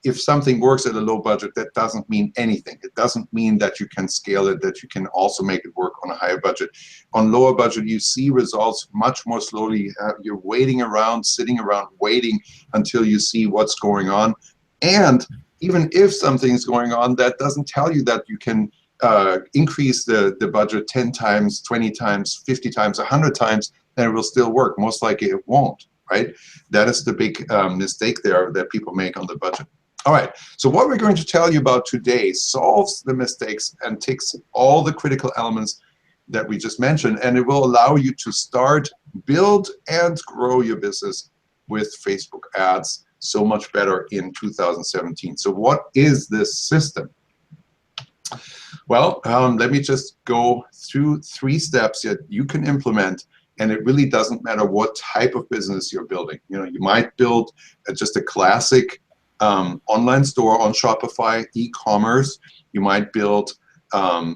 if something works at a low budget, that doesn't mean anything. It doesn't mean that you can scale it, that you can also make it work on a higher budget. On lower budget, you see results much more slowly. You're waiting around, sitting around, waiting until you see what's going on. And even if something's going on, that doesn't tell you that you can increase the budget 10 times, 20 times, 50 times, 100 times, and it will still work. Most likely it won't, right? That is the big mistake there that people make on the budget. All right, so what we're going to tell you about today solves the mistakes and ticks all the critical elements that we just mentioned, and it will allow you to start, build, and grow your business with Facebook ads so much better in 2017. So what is this system? Well, let me just go through 3 steps that you can implement, and it really doesn't matter what type of business you're building. You know, you might build just a classic online store on Shopify, e-commerce. You might build a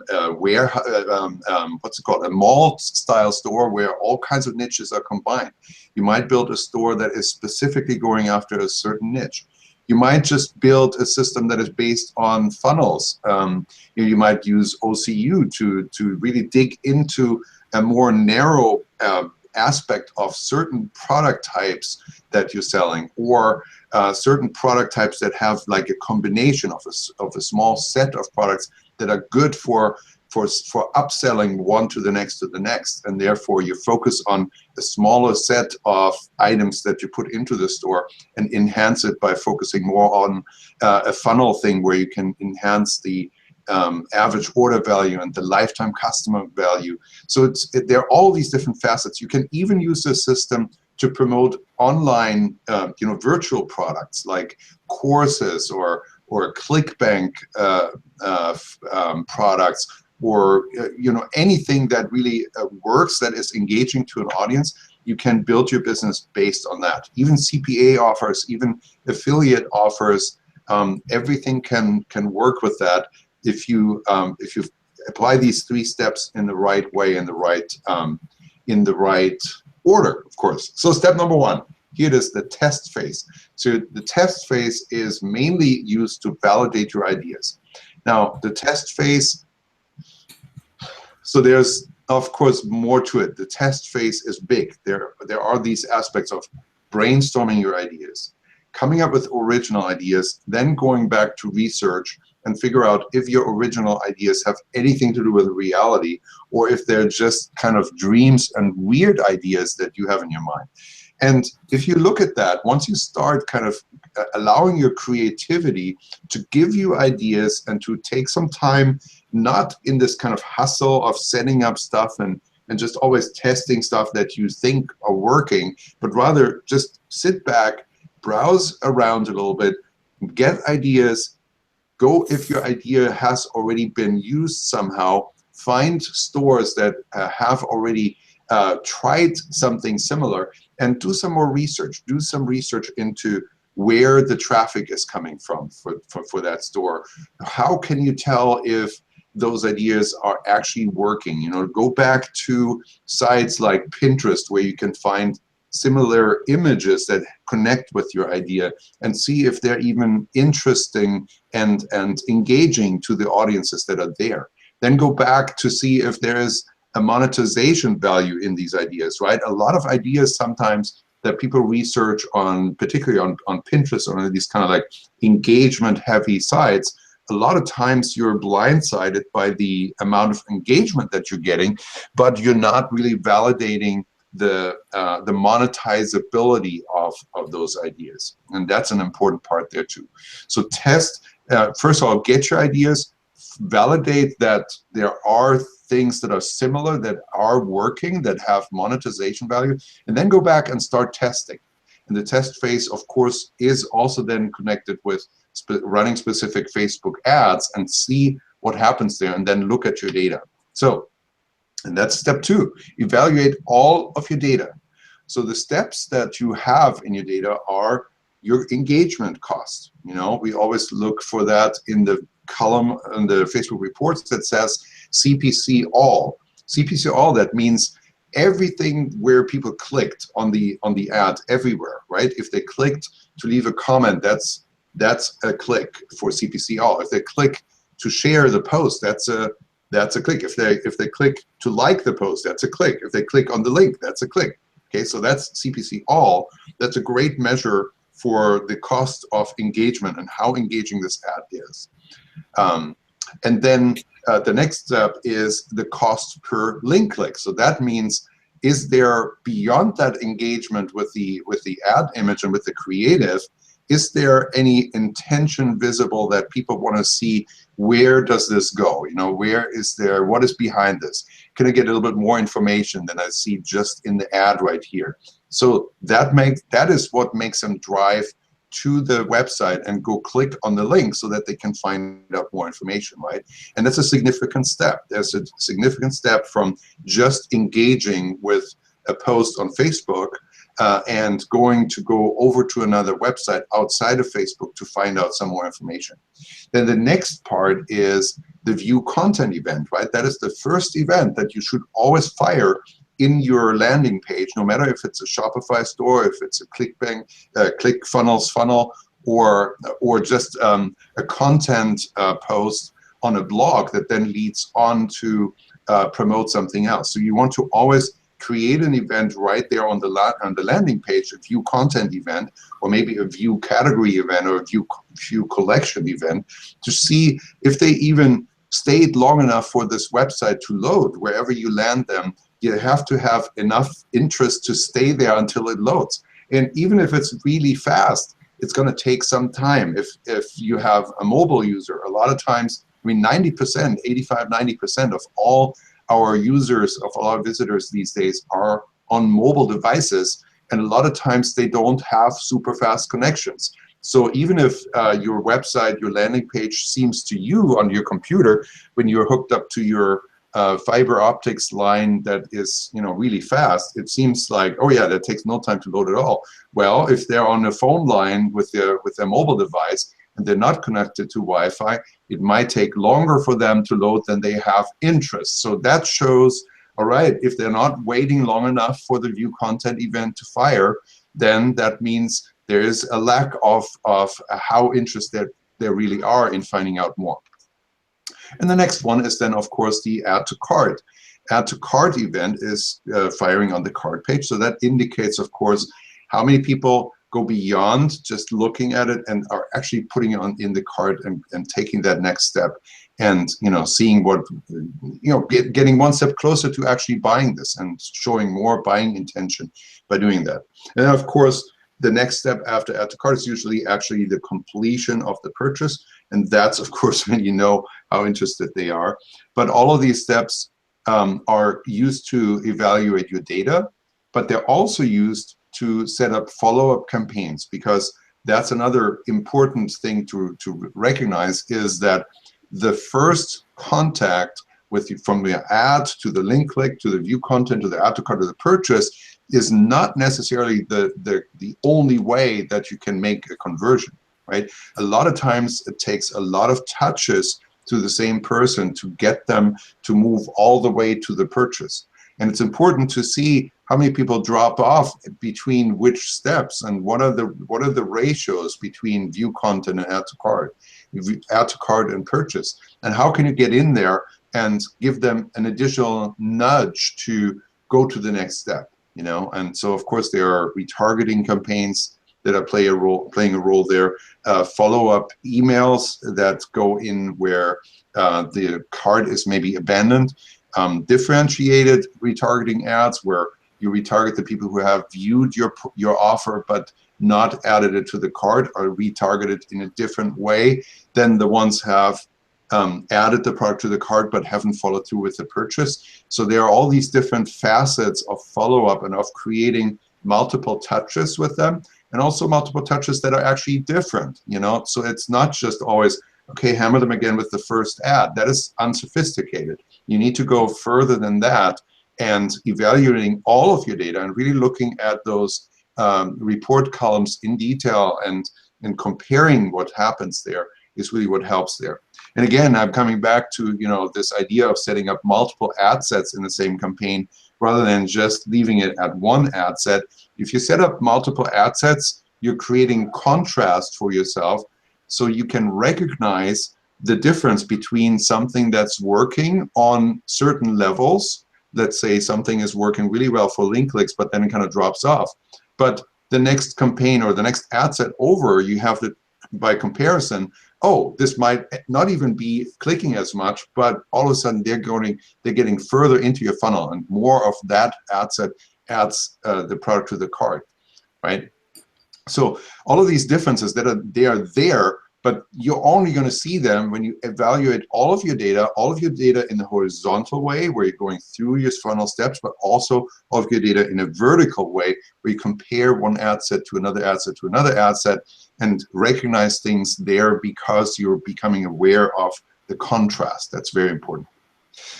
mall-style store where all kinds of niches are combined. You might build a store that is specifically going after a certain niche. You might just build a system that is based on funnels. You might use OCU to really dig into a more narrow aspect of certain product types that you're selling, or certain product types that have like a combination of a small set of products that are good for upselling one to the next, and therefore you focus on a smaller set of items that you put into the store and enhance it by focusing more on a funnel thing where you can enhance the average order value and the lifetime customer value. So there are all these different facets. You can even use this system to promote online, virtual products like courses or ClickBank products, or anything that really works, that is engaging to an audience. You can build your business based on that. Even CPA offers, even affiliate offers, everything can work with that if you apply these 3 steps in the right way, in the right order, of course. So step number 1, here it is, the test phase. So the test phase is mainly used to validate your ideas. Now, the test phase, so there's of course more to it. The test phase is big. There are these aspects of brainstorming your ideas, coming up with original ideas, then going back to research and figure out if your original ideas have anything to do with reality, or if they're just kind of dreams and weird ideas that you have in your mind. And if you look at that, once you start kind of allowing your creativity to give you ideas and to take some time, not in this kind of hustle of setting up stuff and just always testing stuff that you think are working, but rather just sit back, browse around a little bit, get ideas, go, if your idea has already been used somehow, find stores that have already tried something similar, and do some more research. Do some research into where the traffic is coming from for that store. How can you tell if those ideas are actually working? Go back to sites like Pinterest, where you can find similar images that connect with your idea, and see if they're even interesting and engaging to the audiences that are there. Then go back to see if there is a monetization value in these ideas, right? A lot of ideas sometimes that people research on, particularly on Pinterest, or on these kind of like engagement-heavy sites, a lot of times you're blindsided by the amount of engagement that you're getting, but you're not really validating the monetizability of those ideas. And that's an important part there too. So test, first of all, get your ideas, validate that there are things that are similar, that are working, that have monetization value, and then go back and start testing. And the test phase, of course, is also then connected with running specific Facebook ads and see what happens there, and then look at your data. So, and that's step 2, evaluate all of your data. So the steps that you have in your data are your engagement cost. You know, we always look for that in the column in the Facebook reports that says CPC all. CPC all, that means everything where people clicked on the ad everywhere, right? If they clicked to leave a comment, that's a click for CPC all. If they click to share the post, that's a click. If they click to like the post, that's a click. If they click on the link, that's a click. Okay, so that's CPC all. That's a great measure for the cost of engagement and how engaging this ad is. And then the next step is the cost per link click. So that means, is there, beyond that engagement with the ad image and with the creative, is there any intention visible that people want to see? Where does this go? You know, what is behind this? Can I get a little bit more information than I see just in the ad right here? So that is what makes them drive to the website and go click on the link so that they can find out more information, right? And that's a significant step. There's a significant step from just engaging with a post on Facebook and going to go over to another website outside of Facebook to find out some more information. Then the next part is the view content event, right? That is the first event that you should always fire in your landing page, no matter if it's a Shopify store, if it's a ClickFunnels funnel, or just a content post on a blog that then leads on to promote something else. So you want to always create an event right there on the landing page, a view content event, or maybe a view category event, or a view collection event, to see if they even stayed long enough for this website to load. Wherever you land them, you have to have enough interest to stay there until it loads. And even if it's really fast, it's going to take some time. If you have a mobile user, a lot of times, I mean, 90%, 85, 90% of all our users, of all our visitors these days are on mobile devices, and a lot of times they don't have super fast connections. So even if your website, your landing page seems to you on your computer, when you're hooked up to your fiber optics line that is, you know, really fast, it seems like, oh yeah, that takes no time to load at all. Well, if they're on a phone line with their mobile device and they're not connected to Wi-Fi, it might take longer for them to load than they have interest. So that shows, all right, if they're not waiting long enough for the view content event to fire, then that means there is a lack of how interested they really are in finding out more. And the next one is then, of course, the add to cart. Add to cart event is firing on the cart page. So that indicates, of course, how many people go beyond just looking at it and are actually putting it in the cart and taking that next step, and, you know, seeing what, you know, getting one step closer to actually buying this and showing more buying intention by doing that. And then, of course, the next step after add to cart is usually actually the completion of the purchase. And that's, of course, when you know how interested they are. But all of these steps are used to evaluate your data, but they're also used to set up follow-up campaigns, because that's another important thing to recognize, is that the first contact with you, from the ad to the link click to the view content to the add to cart to the purchase, is not necessarily the only way that you can make a conversion, right? A lot of times it takes a lot of touches to the same person to get them to move all the way to the purchase. And it's important to see how many people drop off between which steps, and what are the ratios between view content and add to cart and purchase, and how can you get in there and give them an additional nudge to go to the next step, you know? And so, of course, there are retargeting campaigns that are playing a role there, follow-up emails that go in where the cart is maybe abandoned, differentiated retargeting ads where you retarget the people who have viewed your offer but not added it to the cart, or retargeted in a different way than the ones have added the product to the cart but haven't followed through with the purchase. So there are all these different facets of follow-up and of creating multiple touches with them, and also multiple touches that are actually different, you know. So it's not just always, okay, hammer them again with the first ad. That is unsophisticated. You need to go further than that and evaluating all of your data and really looking at those report columns in detail and comparing what happens there is really what helps there. And again, I'm coming back to, you know, this idea of setting up multiple ad sets in the same campaign rather than just leaving it at one ad set. If you set up multiple ad sets, you're creating contrast for yourself so you can recognize the difference between something that's working on certain levels. Let's say something is working really well for link clicks, but then it kind of drops off. But the next campaign or the next ad set over, you have to, by comparison, oh, this might not even be clicking as much, but all of a sudden they're getting further into your funnel, and more of that ad set adds the product to the cart, right? So all of these differences they are there, but you're only going to see them when you evaluate all of your data in the horizontal way, where you're going through your funnel steps, but also all of your data in a vertical way, where you compare one ad set to another ad set to another ad set, and recognize things there because you're becoming aware of the contrast. That's very important.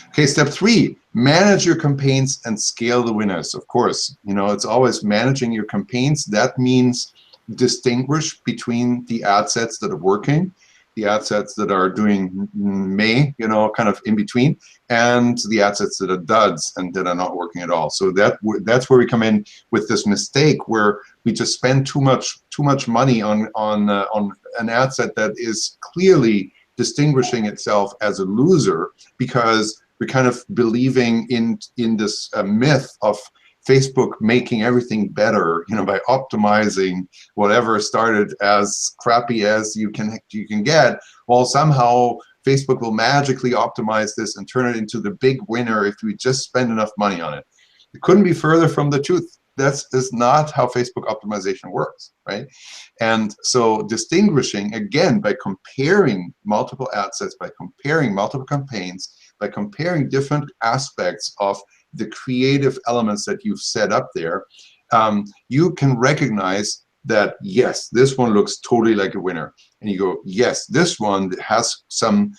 Okay, step 3, manage your campaigns and scale the winners. Of course, you know, it's always managing your campaigns. That means distinguish between the ad sets that are working, the ad sets that are doing you know, kind of in between, and the ad sets that are duds and that are not working at all. So that's where we come in with this mistake where we just spend too much money on an ad set that is clearly distinguishing itself as a loser, because we're kind of believing in this myth of Facebook making everything better, you know, by optimizing whatever started as crappy as you can get. Well, somehow Facebook will magically optimize this and turn it into the big winner if we just spend enough money on it. It couldn't be further from the truth. That is not how Facebook optimization works, right? And so distinguishing, again, by comparing multiple ad sets, by comparing multiple campaigns, by comparing different aspects of the creative elements that you've set up there, you can recognize that, yes, this one looks totally like a winner. And you go, yes, this one has some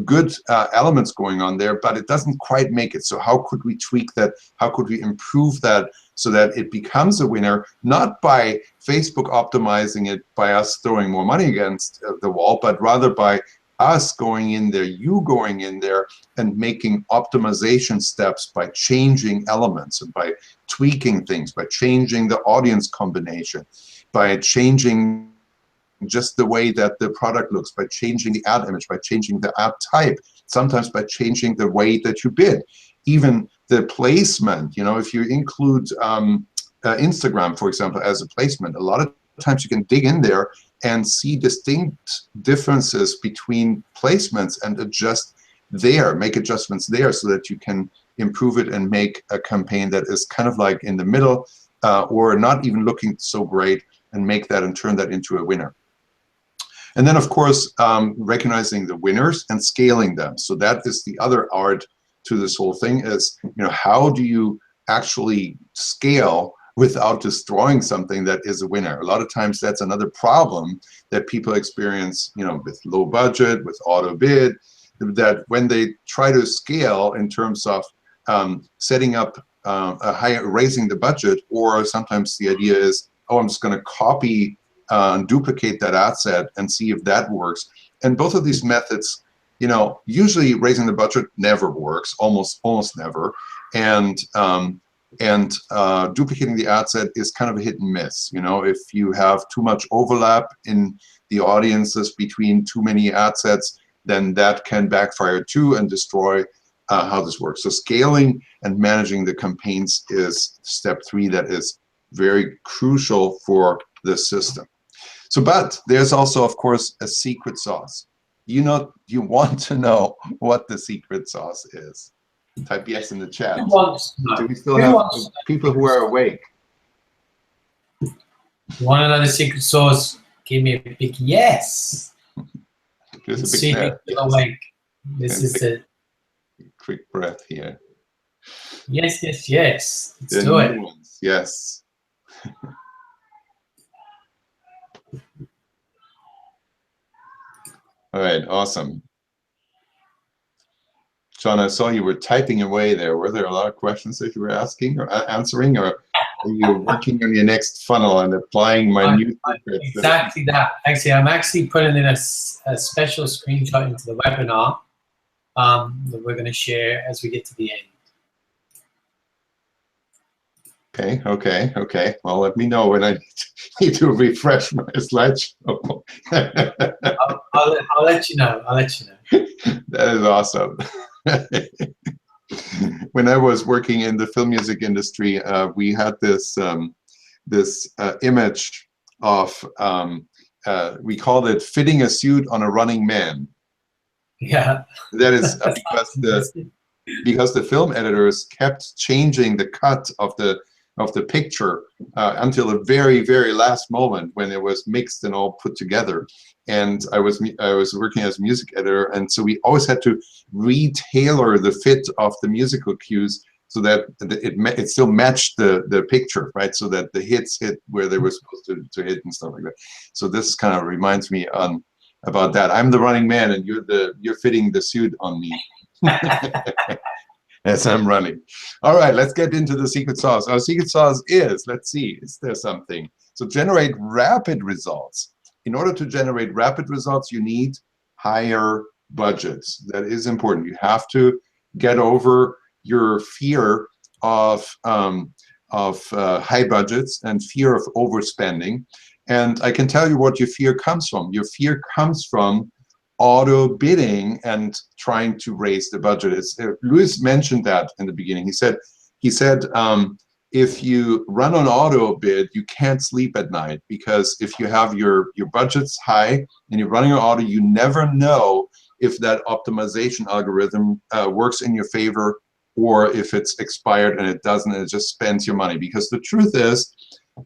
good elements going on there, but it doesn't quite make it. So how could we tweak that? How could we improve that so that it becomes a winner, not by Facebook optimizing it by us throwing more money against the wall, but rather by us going in there, you going in there and making optimization steps by changing elements and by tweaking things, by changing the audience combination, by changing just the way that the product looks, by changing the ad image, by changing the ad type, sometimes by changing the way that you bid. Even the placement, you know, if you include Instagram, for example, as a placement, a lot of times you can dig in there and see distinct differences between placements and adjust there, make adjustments there so that you can improve it and make a campaign that is kind of like in the middle or not even looking so great, and make that and turn that into a winner. And then, of course, recognizing the winners and scaling them. So that is the other art to this whole thing is, you know, how do you actually scale without destroying something that is a winner? A lot of times that's another problem that people experience, you know, with low budget, with auto bid, that when they try to scale in terms of setting up raising the budget, or sometimes the idea is, oh, I'm just going to copy and duplicate that ad set and see if that works. And both of these methods, you know, usually raising the budget never works, almost never, and duplicating the ad set is kind of a hit and miss. You know, if you have too much overlap in the audiences between too many ad sets, then that can backfire too and destroy how this works. So scaling and managing the campaigns is step 3 that is very crucial for the system. So, but there's also, of course, a secret sauce. You know, you want to know what the secret sauce is. Type yes in the chat. Do we still have people who are awake? You want to know the secret sauce? Give me a big yes. There's a big awake. This And is take it. a quick breath here. Yes, yes, yes. Let's The do it. new ones, yes. All right, awesome. John, I saw you were typing away there. Were there a lot of questions that you were asking or answering, or are you working on your next funnel and applying my new secrets? Exactly that. Actually, I'm actually putting in a special screenshot into the webinar that we're going to share as we get to the end. Okay. Well, let me know when I need to refresh my slideshow. I'll let you know. I'll let you know. That is awesome. When I was working in the film music industry, we had this image of we called it fitting a suit on a running man. Yeah. That is because the film editors kept changing the cut of the picture until the very last moment when it was mixed and all put together. And I was working as a music editor, and so we always had to retailor the fit of the musical cues so that it still matched the picture, right? So that the hits hit where they were supposed to hit and stuff like that. So this kind of reminds me about that. I'm the running man, and you're fitting the suit on me. As I'm running. All right, let's get into the secret sauce. Our secret sauce is, let's see, is there something? So generate rapid results. In order to generate rapid results, you need higher budgets. That is important. You have to get over your fear of high budgets and fear of overspending. And I can tell you what your fear comes from. Your fear comes from auto bidding and trying to raise the budget. Luis mentioned that in the beginning. He said, if you run on auto bid, you can't sleep at night, because if you have your budget's high and you're running on auto, you never know if that optimization algorithm works in your favor or if it's expired and it doesn't, and it just spends your money. Because the truth is,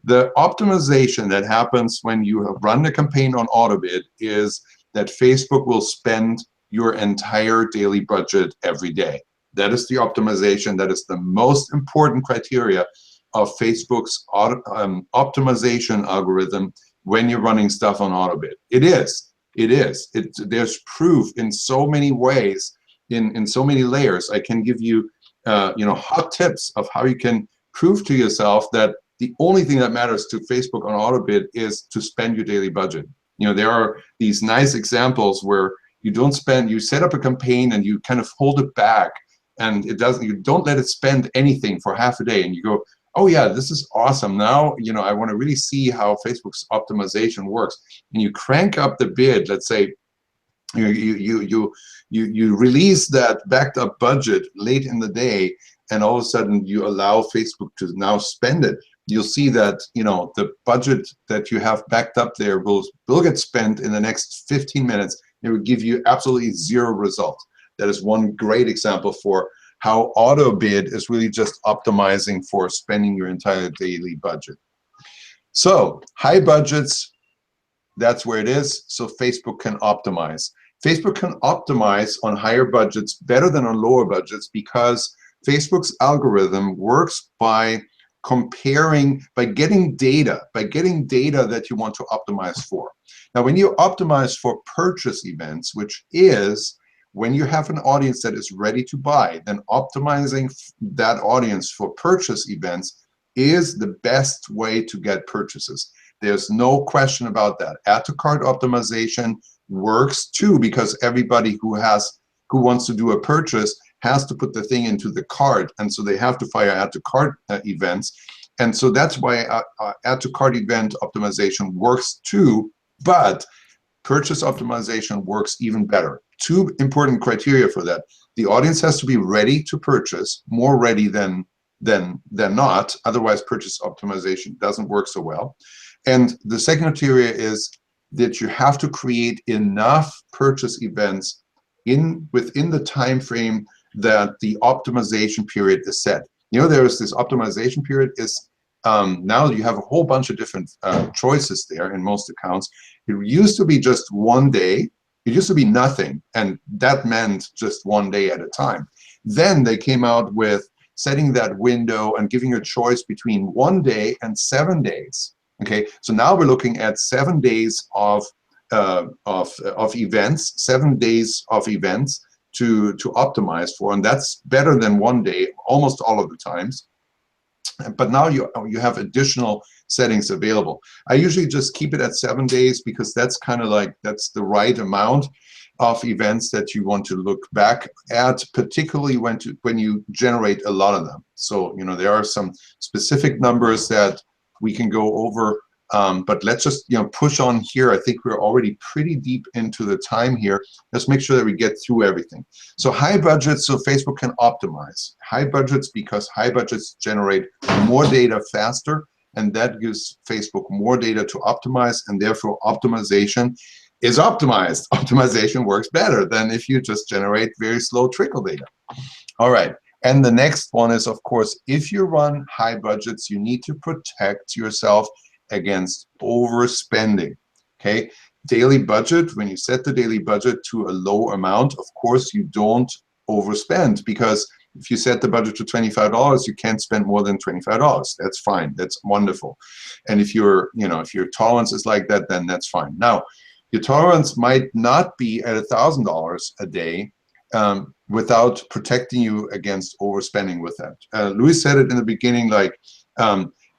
the optimization that happens when you have run a campaign on auto bid is that Facebook will spend your entire daily budget every day. That is the optimization. That is the most important criteria of Facebook's optimization algorithm when you're running stuff on AutoBid. It is. There's proof in so many ways, in so many layers. I can give you, hot tips of how you can prove to yourself that the only thing that matters to Facebook on AutoBid is to spend your daily budget. There are these nice examples where you set up a campaign and you kind of hold it back, and you don't let it spend anything for half a day, and you go, oh yeah, this is awesome. Now, I want to really see how Facebook's optimization works. And you crank up the bid. Let's say you release that backed up budget late in the day, and all of a sudden you allow Facebook to now spend it. You'll see that the budget that you have backed up there will get spent in the next 15 minutes. It will give you absolutely zero result. That is one great example for how auto bid is really just optimizing for spending your entire daily budget. So high budgets, that's where it is. So Facebook can optimize. Facebook can optimize on higher budgets better than on lower budgets, because Facebook's algorithm works by getting data that you want to optimize for. Now, when you optimize for purchase events, which is when you have an audience that is ready to buy, then optimizing that audience for purchase events is the best way to get purchases. There's no question about that. Add to cart optimization works too, because everybody who wants to do a purchase has to put the thing into the cart, and so they have to fire add to cart events. And so that's why add to cart event optimization works too, but purchase optimization works even better. Two important criteria for that. The audience has to be ready to purchase, more ready than not, otherwise purchase optimization doesn't work so well. And the second criteria is that you have to create enough purchase events within the time frame that the optimization period is set. There is this optimization period is now you have a whole bunch of different choices there in most accounts. It used to be just 1 day, It used to be nothing, and that meant just 1 day at a time. Then they came out with setting that window and giving a choice between 1 day and 7 days. Okay, so now we're looking at 7 days of events, 7 days of events to optimize for, and that's better than 1 day almost all of the times. But now you have additional settings available. I usually just keep it at 7 days because that's kind of like, that's the right amount of events that you want to look back at, particularly when you generate a lot of them. So, you know, there are some specific numbers that we can go over, but let's just, you know, push on here. I think we're already pretty deep into the time here. Let's make sure that we get through everything. So high budgets, so Facebook can optimize. High budgets because high budgets generate more data faster, and that gives Facebook more data to optimize, and therefore optimization is optimized. Optimization works better than if you just generate very slow trickle data. All right, and the next one is, of course, if you run high budgets, you need to protect yourself against overspending. Okay, daily budget, when you set the daily budget to a low amount, of course you don't overspend, because if you set the budget to $25, you can't spend more than $25. That's fine, that's wonderful. And if your, you know, if your tolerance is like that, then that's fine. Now, your tolerance might not be at $1,000 a day without protecting you against overspending with that. Luis said it in the beginning, like,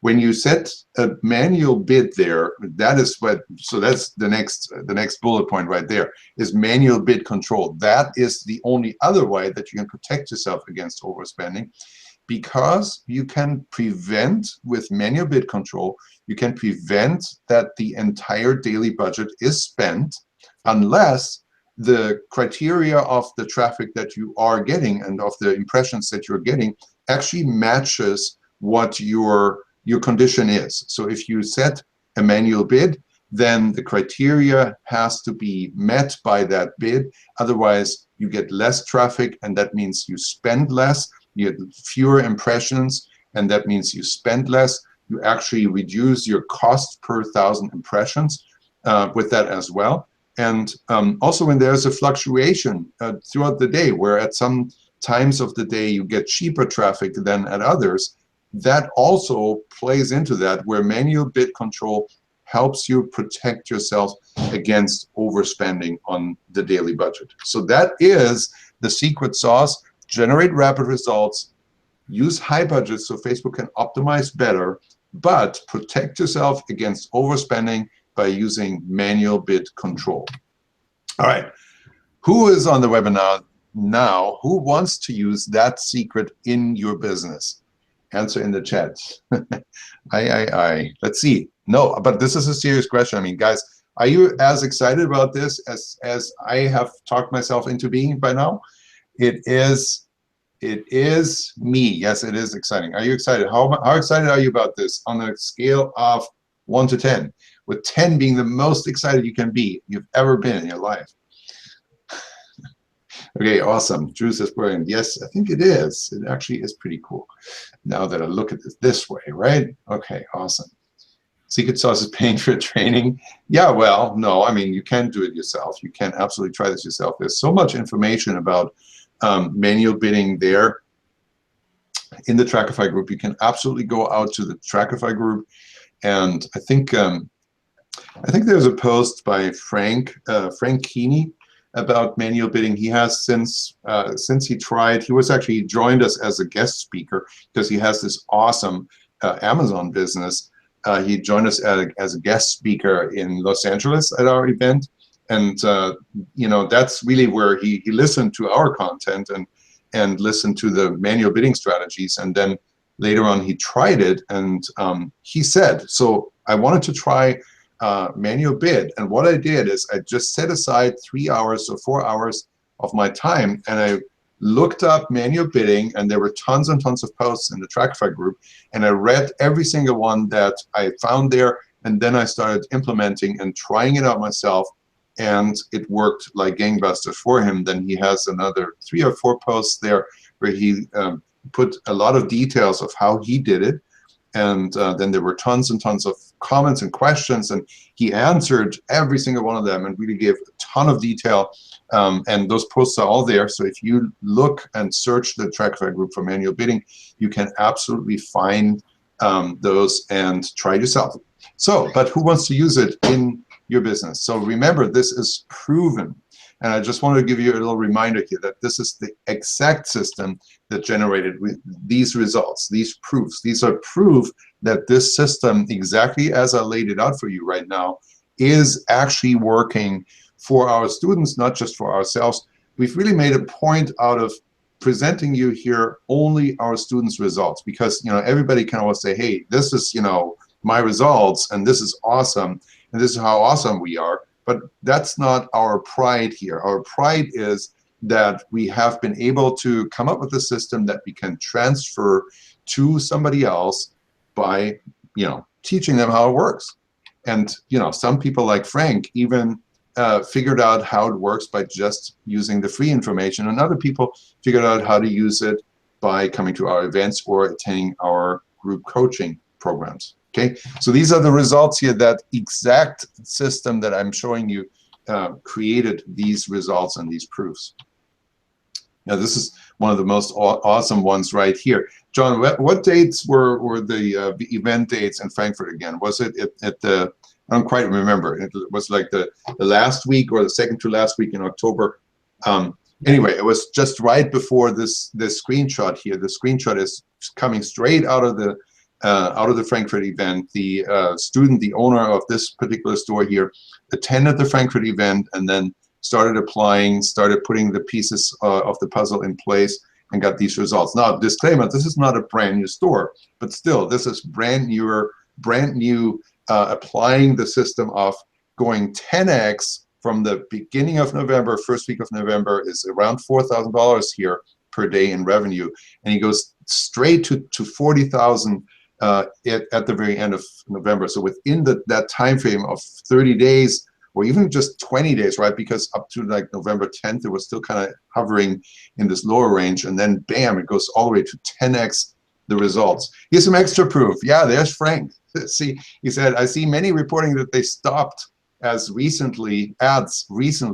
when you set a manual bid there, that is what, so that's the next bullet point right there, is manual bid control. That is the only other way that you can protect yourself against overspending, because you can prevent, with manual bid control, you can prevent that the entire daily budget is spent unless the criteria of the traffic that you are getting and of the impressions that you're getting actually matches what your condition is. So if you set a manual bid, then the criteria has to be met by that bid. Otherwise, you get less traffic, and that means you spend less. You get fewer impressions, and that means you spend less. You actually reduce your cost per 1,000 impressions with that as well. And also, when there's a fluctuation throughout the day, where at some times of the day you get cheaper traffic than at others, that also plays into that, where manual bid control helps you protect yourself against overspending on the daily budget. So that is the secret sauce. Generate rapid results, use high budgets so Facebook can optimize better, but protect yourself against overspending by using manual bid control. All right, who is on the webinar now? Who wants to use that secret in your business? Answer in the chat. Let's see. No, but this is a serious question. I mean, guys, are you as excited about this as I have talked myself into being by now? It is me. Yes, it is exciting. Are you excited? How excited are you about this on a scale of 1 to 10? With 10 being the most excited you've ever been in your life. Okay, awesome. Drew says brilliant. Yes, I think it is. It actually is pretty cool. Now that I look at it this way, right? Okay, awesome. Secret sauce is paying for training. Yeah, well, no, I mean, you can do it yourself. You can absolutely try this yourself. There's so much information about manual bidding there in the Trackify group. You can absolutely go out to the Trackify group, and I think there's a post by Frank Keeney about manual bidding. He has since he tried. He joined us as a guest speaker because he has this awesome Amazon business. He joined us as a guest speaker in Los Angeles at our event, and you know, that's really where he listened to our content and listened to the manual bidding strategies, and then later on he tried it, and he said, so I wanted to try manual bid, and what I did is I just set aside 3 hours or 4 hours of my time, and I looked up manual bidding, and there were tons and tons of posts in the Trackify group, and I read every single one that I found there, and then I started implementing and trying it out myself, and it worked like gangbusters for him. Then he has another 3 or 4 posts there where he put a lot of details of how he did it, And then there were tons and tons of comments and questions, and he answered every single one of them and really gave a ton of detail. And those posts are all there. So if you look and search the Tractify group for manual bidding, you can absolutely find those and try it yourself. So, but who wants to use it in your business? So remember, this is proven. And I just want to give you a little reminder here that this is the exact system that generated these results, these proofs. These are proof that this system, exactly as I laid it out for you right now, is actually working for our students, not just for ourselves. We've really made a point out of presenting you here only our students' results, because everybody can always say, hey, this is my results, and this is awesome, and this is how awesome we are. But that's not our pride here. Our pride is that we have been able to come up with a system that we can transfer to somebody else by, teaching them how it works. And, some people like Frank even figured out how it works by just using the free information. And other people figured out how to use it by coming to our events or attending our group coaching programs. Okay, so these are the results here. That exact system that I'm showing you created these results and these proofs. Now, this is one of the most awesome ones right here. John, what dates were the event dates in Frankfurt again? Was it at the, I don't quite remember. It was like the last week or the second to last week in October. Anyway, it was just right before this screenshot here. The screenshot is coming straight out of the Frankfurt event. The student, the owner of this particular store here, attended the Frankfurt event and then started applying, started putting the pieces of the puzzle in place and got these results. Now, disclaimer, this is not a brand new store, but still, this is brand new, applying the system of going 10x from the beginning of November, first week of November is around $4,000 here per day in revenue. And he goes straight to 40,000 at the very end of November. So within that time frame of 30 days, or even just 20 days, right? Because up to like November 10th, it was still kind of hovering in this lower range. And then bam, it goes all the way to 10x the results. Here's some extra proof. Yeah, there's Frank. See, he said, I see many reporting that they stopped ads recently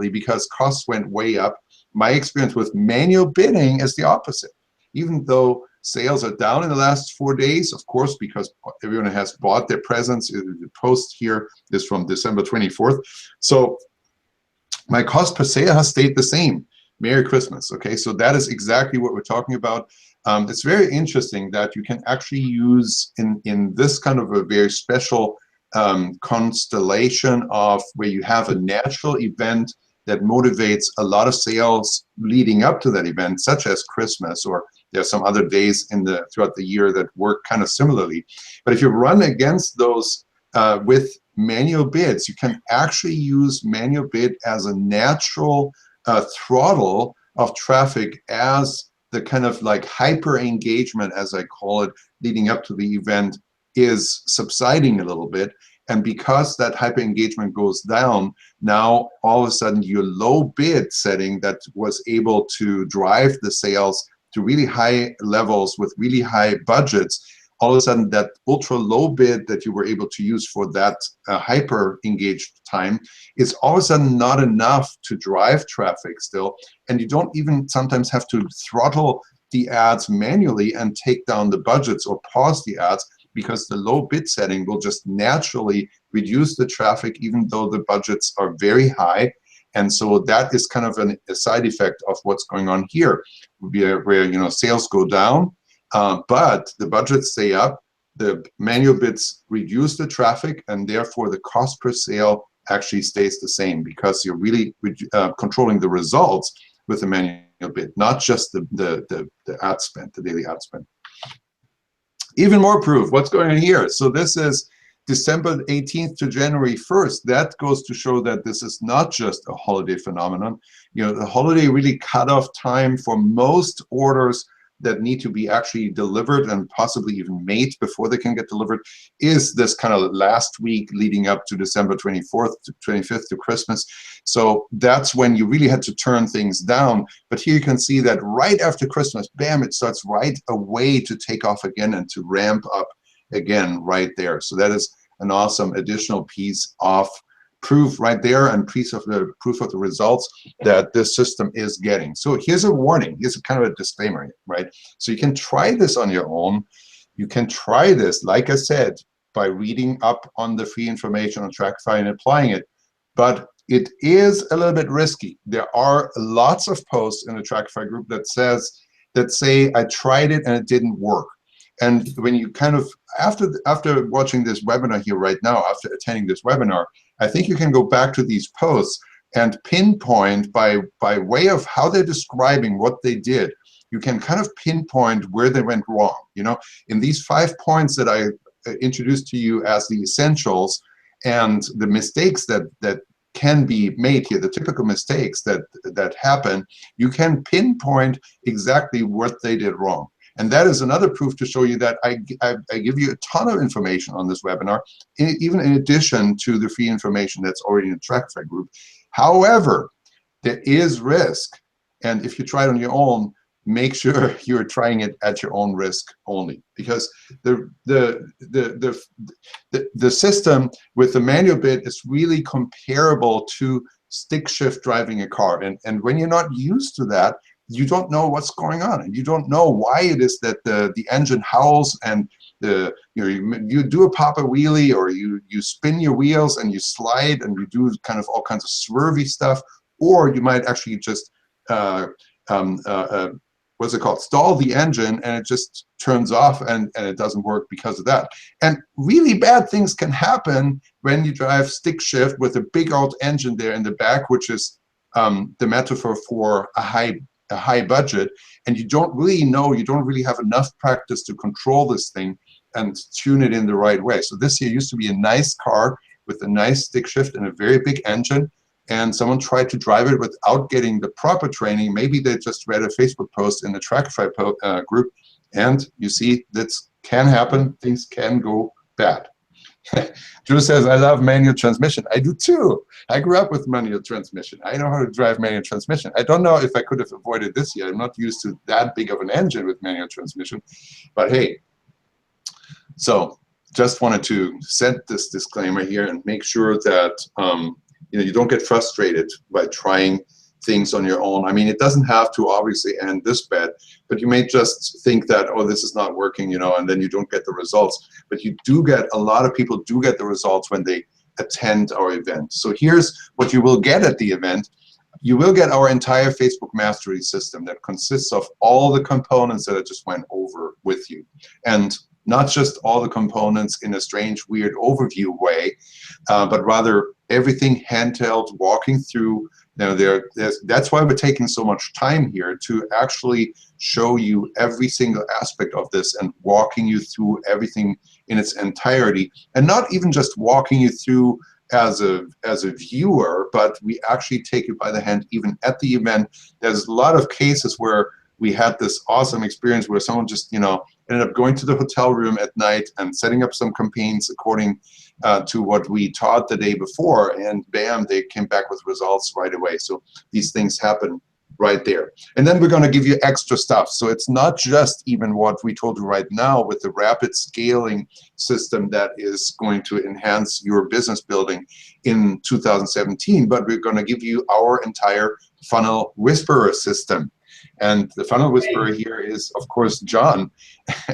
because costs went way up. My experience with manual bidding is the opposite. Even though sales are down in the last 4 days, of course, because everyone has bought their presents. The post here is from December 24th. So my cost per sale has stayed the same. Merry Christmas. Okay, so that is exactly what we're talking about. It's very interesting that you can actually use in this kind of a very special constellation of where you have a natural event that motivates a lot of sales leading up to that event, such as Christmas, or there are some other days throughout the year that work kind of similarly. But if you run against those with manual bids, you can actually use manual bid as a natural throttle of traffic as the kind of like hyper engagement, as I call it, leading up to the event is subsiding a little bit. And because that hyper engagement goes down, now all of a sudden your low bid setting that was able to drive the sales to really high levels with really high budgets, all of a sudden that ultra low bid that you were able to use for that hyper engaged time is all of a sudden not enough to drive traffic still. And you don't even sometimes have to throttle the ads manually and take down the budgets or pause the ads, because the low bid setting will just naturally reduce the traffic even though the budgets are very high. And so that is kind of a side effect of what's going on here, where sales go down, but the budgets stay up, the manual bids reduce the traffic, and therefore the cost per sale actually stays the same, because you're really controlling the results with the manual bid, not just the ad spend, the daily ad spend. Even more proof, what's going on here? So this is December 18th to January 1st. That goes to show that this is not just a holiday phenomenon. The holiday really cut off time for most orders that need to be actually delivered and possibly even made before they can get delivered is this kind of last week leading up to December 24th to 25th to Christmas. So that's when you really had to turn things down. But here you can see that right after Christmas, bam, it starts right away to take off again and to ramp up again right there. So that is an awesome additional piece of proof right there, and proof of the results that this system is getting. So here's a warning. Here's a kind of a disclaimer, right? So you can try this on your own. You can try this, like I said, by reading up on the free information on Trackify and applying it. But it is a little bit risky. There are lots of posts in the Trackify group that say I tried it and it didn't work. And when you kind of, after watching this webinar here right now, after attending this webinar, I think you can go back to these posts and pinpoint by way of how they're describing what they did. You can kind of pinpoint where they went wrong. You know, in these 5 points that I introduced to you as the essentials and the mistakes that can be made here, the typical mistakes that happen, you can pinpoint exactly what they did wrong. And that is another proof to show you that I give you a ton of information on this webinar, even in addition to the free information that's already in the Trackify group. However, there is risk. And if you try it on your own, make sure you're trying it at your own risk only, because the system with the manual bit is really comparable to stick shift driving a car. And when you're not used to that, you don't know what's going on, and you don't know why it is that the engine howls, and you do a pop a wheelie, or you spin your wheels and you slide and you do kind of all kinds of swervy stuff, or you might actually just what's it called, stall the engine, and it just turns off and it doesn't work because of that. And really bad things can happen when you drive stick shift with a big old engine there in the back, which is the metaphor for a high budget, and you don't really know, you don't really have enough practice to control this thing and tune it in the right way. So this here used to be a nice car with a nice stick shift and a very big engine, and someone tried to drive it without getting the proper training. Maybe they just read a Facebook post in the Trackify group, and you see that can happen. Things can go bad. Drew says, I love manual transmission. I do too. I grew up with manual transmission. I know how to drive manual transmission. I don't know if I could have avoided this yet. I'm not used to that big of an engine with manual transmission. But hey, so just wanted to set this disclaimer here and make sure that you don't get frustrated by trying things on your own. I mean, it doesn't have to obviously end this bad, but you may just think that, oh, this is not working, and then you don't get the results. But you do get, a lot of people do get the results when they attend our event. So here's what you will get at the event. You will get our entire Facebook Mastery system that consists of all the components that I just went over with you. And not just all the components in a strange, weird overview way, but rather everything handheld, walking through. That's why we're taking so much time here, to actually show you every single aspect of this and walking you through everything in its entirety, and not even just walking you through as a viewer, but we actually take you by the hand even at the event. There's a lot of cases where we had this awesome experience where someone just ended up going to the hotel room at night and setting up some campaigns according to what we taught the day before, and bam, they came back with results right away. So these things happen right there. And then we're going to give you extra stuff. So it's not just even what we told you right now with the rapid scaling system that is going to enhance your business building in 2017, but we're going to give you our entire Funnel Whisperer system. And the Funnel Whisperer here is, of course, John.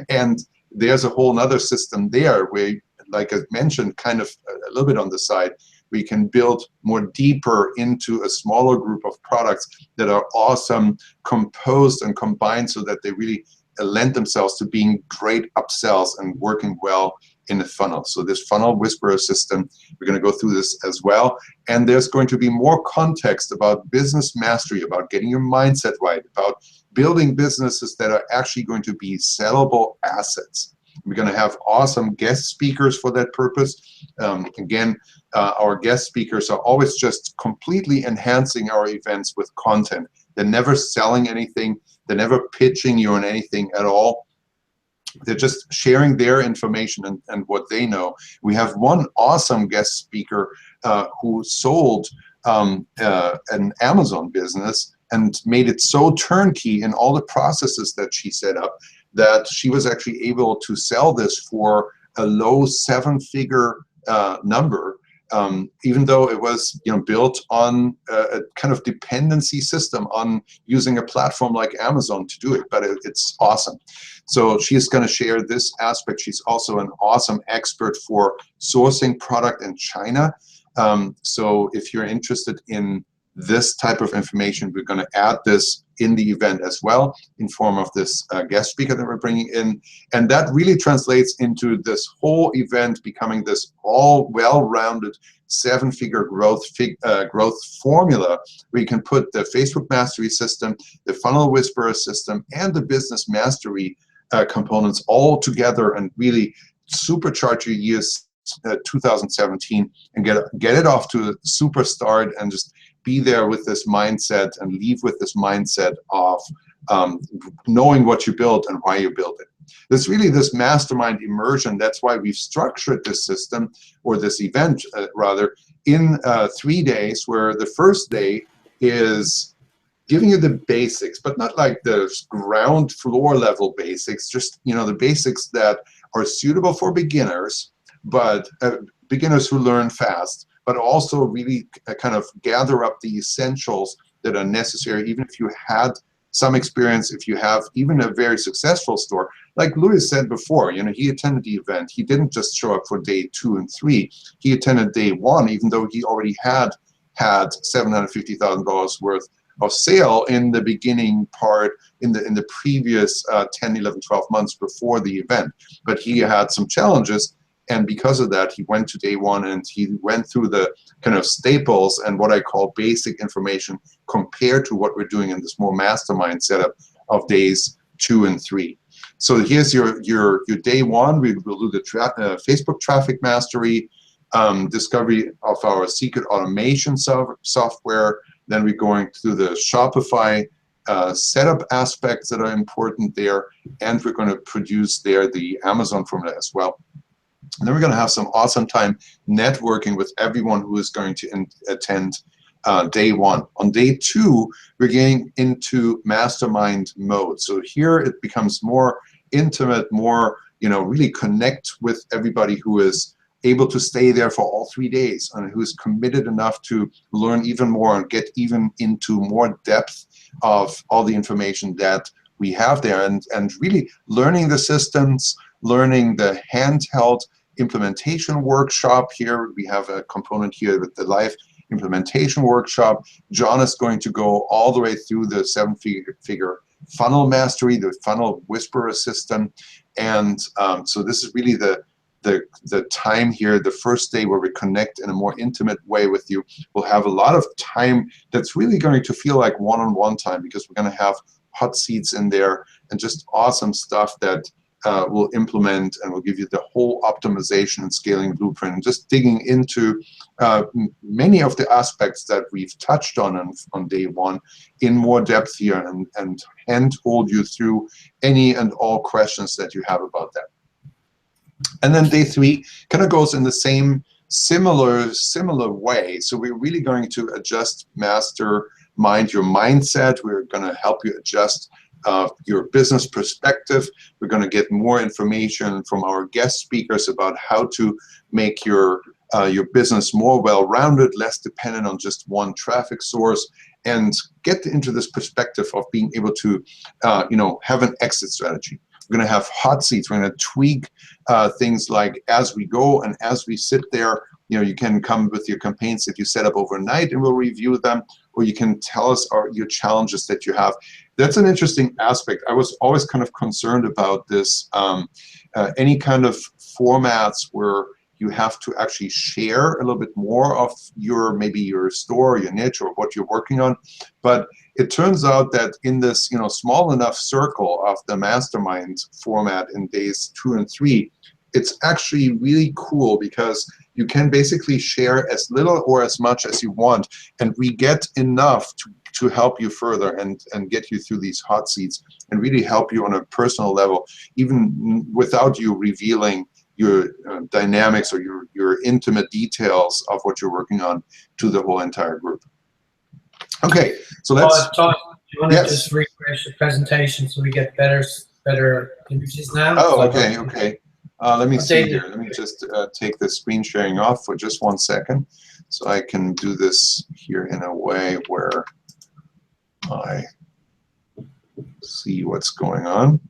And there's a whole nother system there where, like I mentioned, kind of a little bit on the side, we can build more deeper into a smaller group of products that are awesome, composed and combined so that they really lend themselves to being great upsells and working well in a funnel. So this Funnel Whisperer system, we're going to go through this as well. And there's going to be more context about business mastery, about getting your mindset right, about building businesses that are actually going to be sellable assets. We're going to have awesome guest speakers for that purpose. Again, our guest speakers are always just completely enhancing our events with content. They're never selling anything. They're never pitching you on anything at all. They're just sharing their information and what they know. We have one awesome guest speaker who sold an Amazon business and made it so turnkey in all the processes that she set up that she was actually able to sell this for a low seven-figure number, even though it was built on a kind of dependency system on using a platform like Amazon to do it. But it's awesome. So she's going to share this aspect. She's also an awesome expert for sourcing product in China. So if you're interested in this type of information, we're going to add this in the event as well in form of this guest speaker that we're bringing in. And that really translates into this whole event becoming this all well-rounded seven-figure growth formula where you can put the Facebook Mastery system, the Funnel Whisperer system, and the Business Mastery components all together and really supercharge your years 2017 and get it off to a super start and just be there with this mindset and leave with this mindset of knowing what you built and why you built it. There's really this mastermind immersion. That's why we've structured this system, or this event rather, in 3 days, where the first day is giving you the basics, but not like the ground floor level basics, just the basics that are suitable for beginners, but beginners who learn fast, but also really kind of gather up the essentials that are necessary, even if you had some experience, if you have even a very successful store. Like Louis said before, he attended the event. He didn't just show up for day 2 and 3. He attended day 1, even though he already had $750,000 worth of sale in the beginning part, in the previous 10, 11, 12 months before the event. But he had some challenges. And because of that, he went to day 1 and he went through the kind of staples and what I call basic information compared to what we're doing in this more mastermind setup of days 2 and 3. So here's your day 1. We will do the Facebook Traffic Mastery, discovery of our secret automation software. Then we're going through the Shopify setup aspects that are important there. And we're going to produce there the Amazon formula as well. And then we're going to have some awesome time networking with everyone who is going to attend day 1. On day 2, we're getting into mastermind mode. So here it becomes more intimate, more, really connect with everybody who is able to stay there for all 3 days and who is committed enough to learn even more and get even into more depth of all the information that we have there, and really learning the systems, learning the handheld implementation workshop. Here we have a component here with the live implementation workshop. John is going to go all the way through the seven-figure funnel mastery, the Funnel Whisperer system. And so this is really the time here, the first day where we connect in a more intimate way with you. We'll have a lot of time that's really going to feel like one-on-one time, because we're going to have hot seats in there and just awesome stuff that we'll implement, and we'll give you the whole optimization and scaling blueprint, and just digging into many of the aspects that we've touched on day 1 in more depth here, and hand-hold you through any and all questions that you have about that. And then day 3 kind of goes in the same similar way. So we're really going to adjust, mastermind your mindset. We're going to help you adjust your business perspective. We're going to get more information from our guest speakers about how to make your business more well-rounded, less dependent on just one traffic source, and get into this perspective of being able to have an exit strategy. We're going to have hot seats. We're going to tweak things like as we go, and as we sit there, you can come with your campaigns that you set up overnight and we'll review them, or you can tell us your challenges that you have. That's an interesting aspect. I was always kind of concerned about this, any kind of formats where you have to actually share a little bit more of maybe your store, your niche, or what you're working on. But it turns out that in this small enough circle of the mastermind format in days 2 and 3, it's actually really cool, because you can basically share as little or as much as you want, and we get enough to help you further and get you through these hot seats and really help you on a personal level, even without you revealing your dynamics or your intimate details of what you're working on to the whole entire group. Okay, so let's. Tom, do you want to just refresh the presentation so we get better images now? Oh, okay. Let me see Updated. here. Let me just take the screen sharing off for just 1 second, so I can do this here in a way where I see what's going on.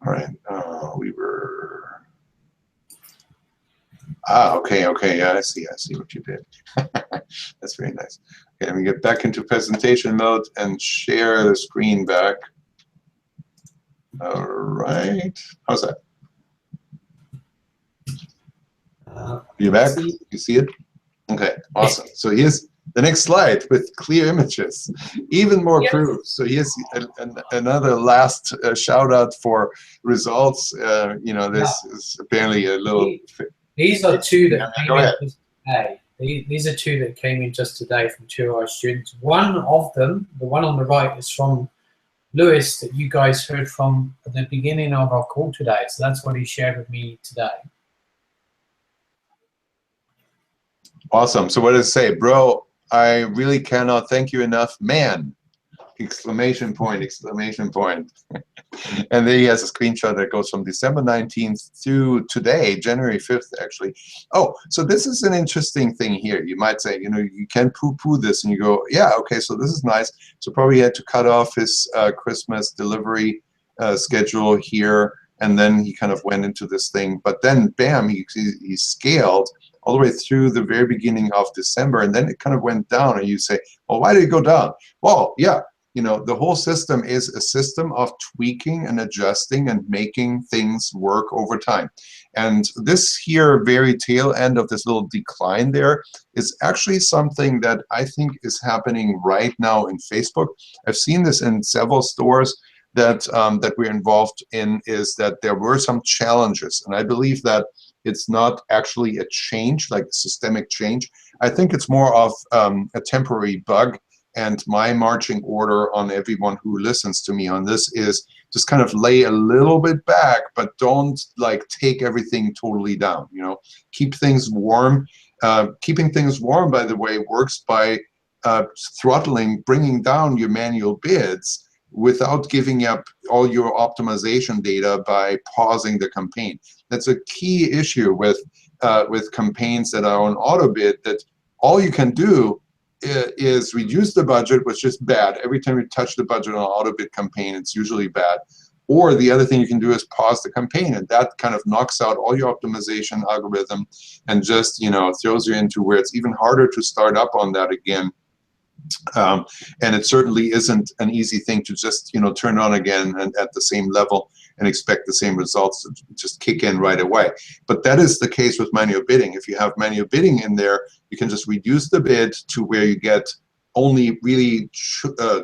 All right, we were. Okay, yeah, I see what you did. That's very nice. Okay, let me get back into presentation mode and share the screen back. All right, how's that? You back? You see it? Okay, awesome. So here's the next slide with clear images, even more proof. So here's another last shout out for results. You know, this is apparently a little. These are two that came Go in ahead. just today. These are two that came in just today from two of our students. One of them, the one on the right, is from Lewis that you guys heard from at the beginning of our call today. So that's what he shared with me today. Awesome. So what does it say? Bro, I really cannot thank you enough. Man! Exclamation point, exclamation point. And then he has a screenshot that goes from December 19th to today, January 5th, actually. Oh, so this is an interesting thing here. You might say, you know, you can poo-poo this, and you go, yeah, okay, so this is nice. So probably he had to cut off his Christmas delivery schedule here, and then he kind of went into this thing. But then, bam, he scaled all the way through the very beginning of December, and then it kind of went down, and you say, well, why did it go down? Well, yeah, you know, the whole system is a system of tweaking and adjusting and making things work over time. And this here very tail end of this little decline there is actually something that I think is happening right now in Facebook. I've seen this in several stores that that we're involved in, is that there were some challenges, and I believe that it's not actually a change, like a systemic change. I think it's more of a temporary bug. And my marching order on everyone who listens to me on this is just kind of lay a little bit back, but don't like take everything totally down. You know, keep things warm. Keeping things warm, by the way, works by throttling, bringing down your manual bids without giving up all your optimization data by pausing the campaign. That's a key issue with campaigns that are on auto bid, that all you can do is reduce the budget, which is bad. Every time you touch the budget on an auto bid campaign, it's usually bad. Or the other thing you can do is pause the campaign, and that kind of knocks out all your optimization algorithm and just, you know, throws you into where it's even harder to start up on that again. And it certainly isn't an easy thing to just, you know, turn on again and at the same level and expect the same results to just kick in right away. But that is the case with manual bidding. If you have manual bidding in there, you can just reduce the bid to where you get only really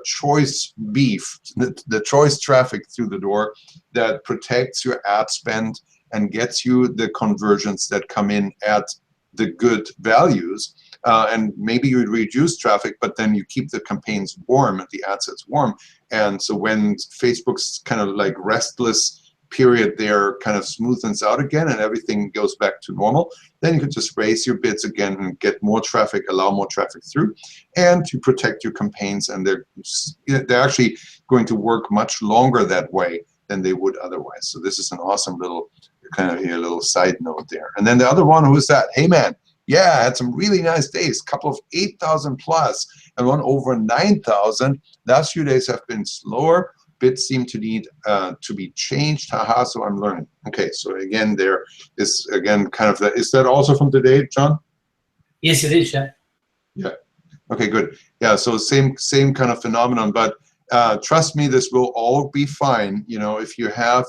choice beef, the choice traffic through the door that protects your ad spend and gets you the conversions that come in at the good values. And maybe you reduce traffic, but then you keep the campaigns warm, the ad sets warm. And so when Facebook's kind of like restless period there kind of smoothens out again and everything goes back to normal, then you can just raise your bids again and get more traffic, allow more traffic through, and to protect your campaigns. And they're actually going to work much longer that way than they would otherwise. So this is an awesome little kind of a little side note there. And then the other one, who's that? Hey man, yeah, I had some really nice days, couple of 8,000 plus and one over 9,000. Last few days have been slower. Bits seem to need to be changed. Haha, so I'm learning. Okay, so again, there is again kind of that. Is that also from today, John? Yes, it is, yeah. Yeah. Okay, good. Yeah, so same kind of phenomenon, but trust me, this will all be fine. You know, if you have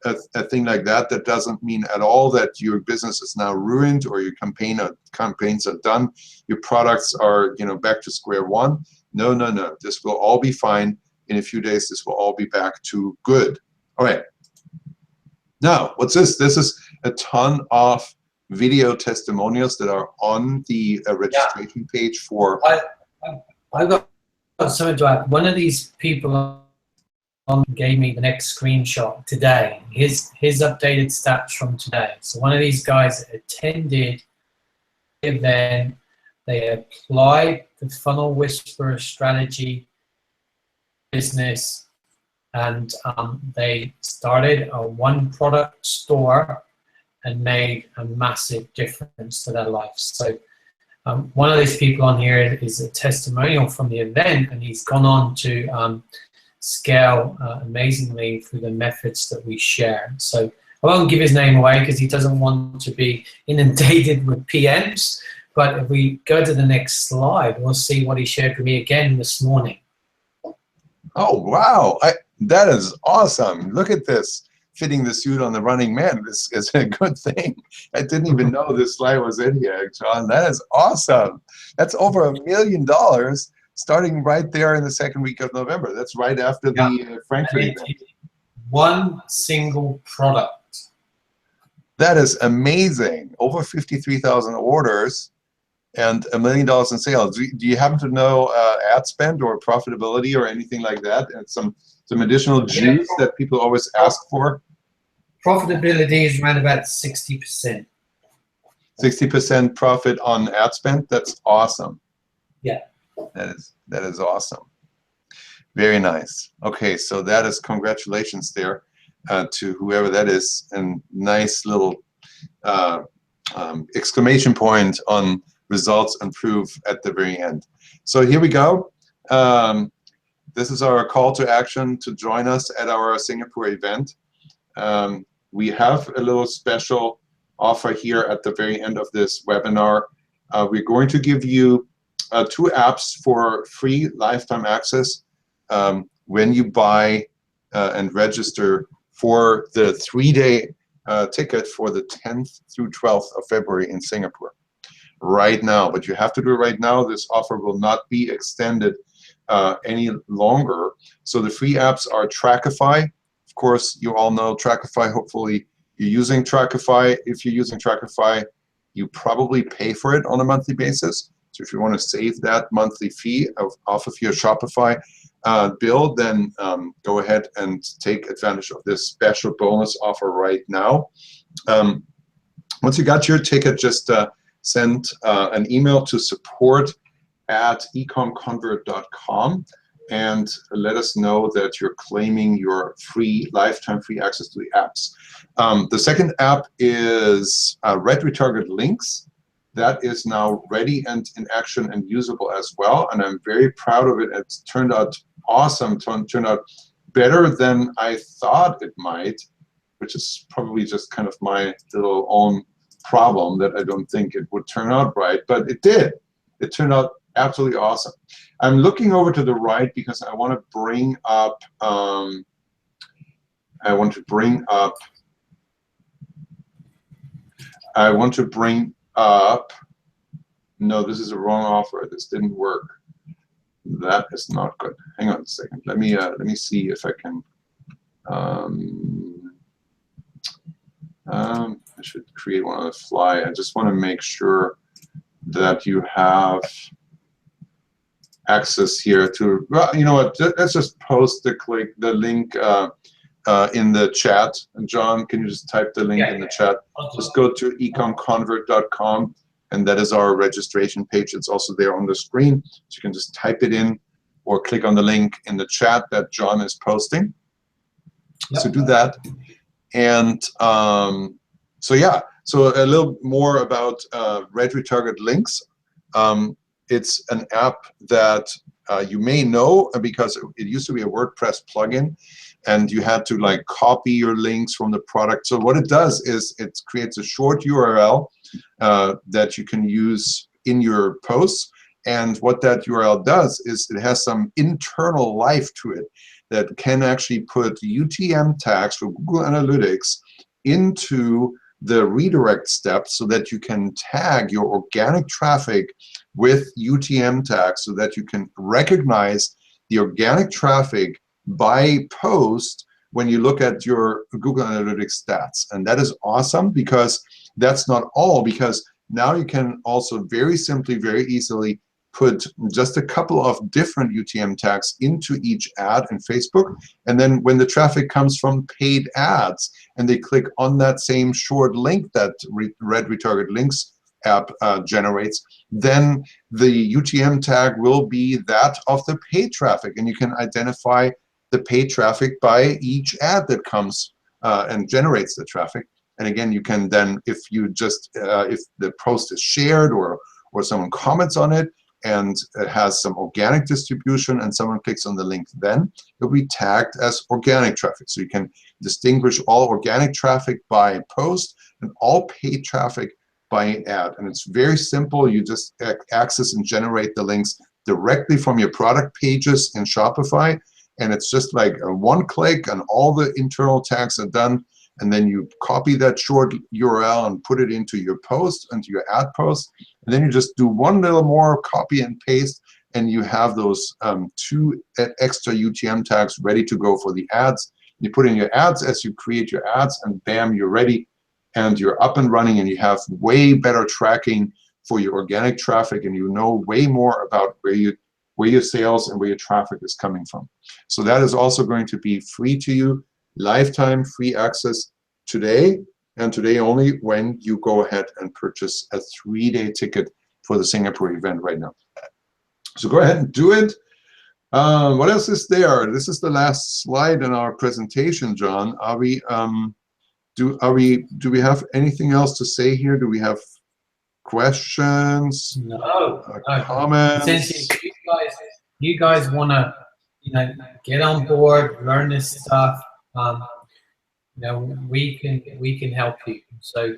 a thing like that, that doesn't mean at all that your business is now ruined or your campaigns are done. Your products are, you know, back to square one. No, no, no. This will all be fine. In a few days, this will all be back to good. All right. Now, what's this? This is a ton of video testimonials that are on the registration page for. I got something to add. One of these people gave me the next screenshot today. His updated stats from today. So one of these guys attended the event. They applied the Funnel Whisperer strategy business and they started a one-product store and made a massive difference to their life. So one of these people on here is a testimonial from the event, and he's gone on to scale amazingly through the methods that we share. So I won't give his name away because he doesn't want to be inundated with PMs, but if we go to the next slide, we'll see what he shared with me again this morning. Oh, wow. That is awesome. Look at this. Fitting the suit on the Running Man. This is a good thing. I didn't even know this slide was in here, John. That is awesome. That's over $1 million starting right there in the second week of November. That's right after the Frankfurt event. One single product. That is amazing. Over 53,000 orders and $1 million in sales. Do you happen to know ad spend or profitability or anything like that? And some additional juice that people always ask for? Profitability is around about 60%. 60% profit on ad spend? That's awesome. Yeah. That is awesome. Very nice. Okay, so that is congratulations there to whoever that is, and nice little exclamation point on results improve at the very end. So here we go. This is our call to action to join us at our Singapore event. We have a little special offer here at the very end of this webinar. We're going to give you 2 apps for free lifetime access when you buy and register for the 3-day ticket for the 10th through 12th of February in Singapore. Right now, but you have to do it right now. This offer will not be extended any longer. So the free apps are Trackify. Of course, you all know Trackify. Hopefully you're using Trackify. If you're using Trackify, you probably pay for it on a monthly basis. So if you want to save that monthly fee off of your Shopify bill, then go ahead and take advantage of this special bonus offer right now. Once you got your ticket, just send an email to support@ecomconvert.com and let us know that you're claiming your lifetime free access to the apps. The second app is Red Retarget Links. That is now ready and in action and usable as well, and I'm very proud of it. It's turned out awesome, turned out better than I thought it might, which is probably just kind of my little own problem that I don't think it would turn out right, but it did. It turned out absolutely awesome. I'm looking over to the right because I want to bring up no, this is a wrong offer. This didn't work. That is not good. Hang on a second. Let me see if I can I should create one on the fly. I just want to make sure that you have access here to, well, you know what, let's just post the link in the chat. And John, can you just type the link in the chat? Just go to ecomconvert.com, and that is our registration page. It's also there on the screen. So you can just type it in or click on the link in the chat that John is posting. Yep. So do that. And so yeah, so a little more about Red Retarget Links. It's an app that you may know because it used to be a WordPress plugin, and you had to like copy your links from the product. So what it does is it creates a short URL that you can use in your posts. And what that URL does is it has some internal life to it that can actually put UTM tags for Google Analytics into the redirect steps so that you can tag your organic traffic with UTM tags so that you can recognize the organic traffic by post when you look at your Google Analytics stats. And that is awesome because that's not all, because now you can also very simply, very easily put just a couple of different UTM tags into each ad in Facebook. And then when the traffic comes from paid ads and they click on that same short link that Red Retarget Links app generates, then the UTM tag will be that of the paid traffic. And you can identify the paid traffic by each ad that comes and generates the traffic. And again, you can then, if the post is shared or someone comments on it and it has some organic distribution and someone clicks on the link, then it'll be tagged as organic traffic. So you can distinguish all organic traffic by post and all paid traffic by ad. And it's very simple. You just access and generate the links directly from your product pages in Shopify. And it's just like a one click and all the internal tags are done. And then you copy that short URL and put it into your post, into your ad post. And then you just do one little more copy and paste, and you have those 2 extra UTM tags ready to go for the ads. You put in your ads as you create your ads, and bam, you're ready, and you're up and running, and you have way better tracking for your organic traffic, and you know way more about where your sales and where your traffic is coming from. So that is also going to be free to you. Lifetime free access today, and today only, when you go ahead and purchase a 3-day ticket for the Singapore event right now. So go ahead and do it. What else is there? This is the last slide in our presentation, John. Do we have anything else to say here? Do we have questions? No. Comments? Since you guys want to, get on board, learn this stuff. We can help you. So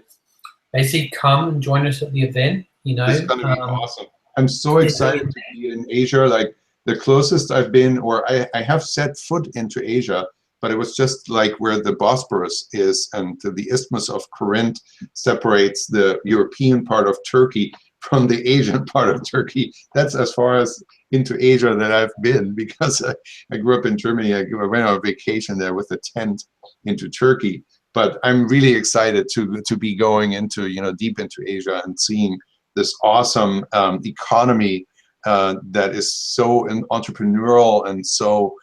basically, come and join us at the event. It's going to be awesome. I'm so excited to be in Asia. Like, the closest I've been, or I have set foot into Asia, but it was just like where the Bosporus is, and the Isthmus of Corinth separates the European part of Turkey from the Asian part of Turkey. That's as far as into Asia that I've been, because I grew up in Germany. I went on a vacation there with a tent into Turkey. But I'm really excited to be going into, deep into Asia and seeing this awesome economy that is so entrepreneurial and so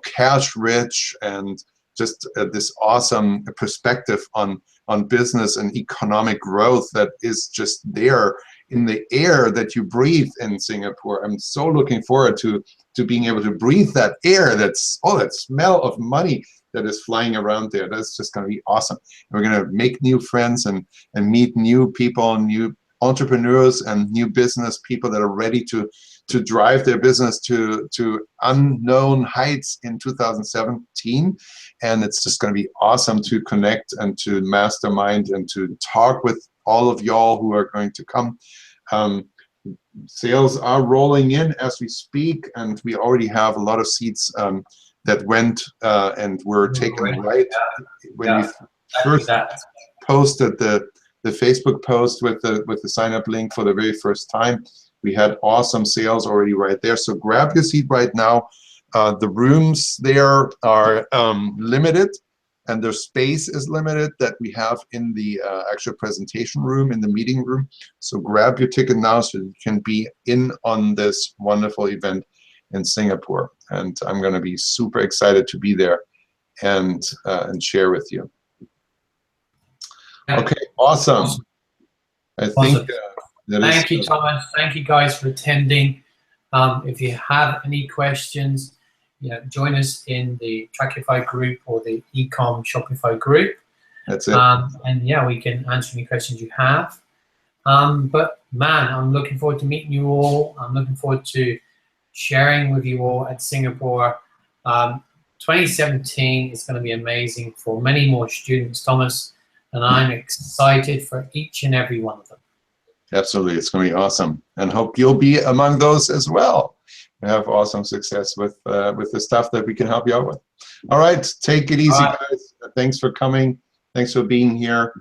cash rich, and just this awesome perspective on business and economic growth that is just there in the air that you breathe in Singapore. I'm so looking forward to being able to breathe that air, that smell of money that is flying around there. That's just going to be awesome. And we're going to make new friends and meet new people, new entrepreneurs and new business people that are ready to drive their business to unknown heights in 2017. And it's just going to be awesome to connect and to mastermind and to talk with all of y'all who are going to come. Sales are rolling in as we speak, and we already have a lot of seats that went and were taken right when we first posted the Facebook post with the sign up link for the very first time. We had awesome sales already right there. So grab your seat right now. The rooms there are limited, and their space is limited that we have in the actual presentation room, in the meeting room. So grab your ticket now so you can be in on this wonderful event in Singapore. And I'm going to be super excited to be there and share with you. Okay, awesome. I think thank you, Thomas. Thank you guys for attending. If you have any questions, join us in the Trackify group or the Ecom Shopify group. That's it. And yeah, we can answer any questions you have. But man, I'm looking forward to meeting you all. I'm looking forward to sharing with you all at Singapore. 2017 is going to be amazing for many more students, Thomas, and I'm excited for each and every one of them. Absolutely, it's going to be awesome, and hope you'll be among those as well. Have awesome success with the stuff that we can help you out with. All right, take it easy, guys. Thanks for coming. Thanks for being here.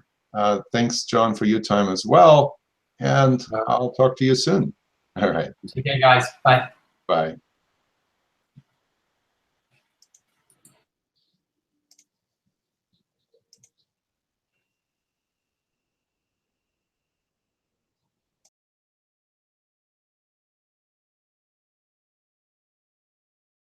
Thanks, John, for your time as well. And I'll talk to you soon. All right. Okay, guys. Bye. Bye.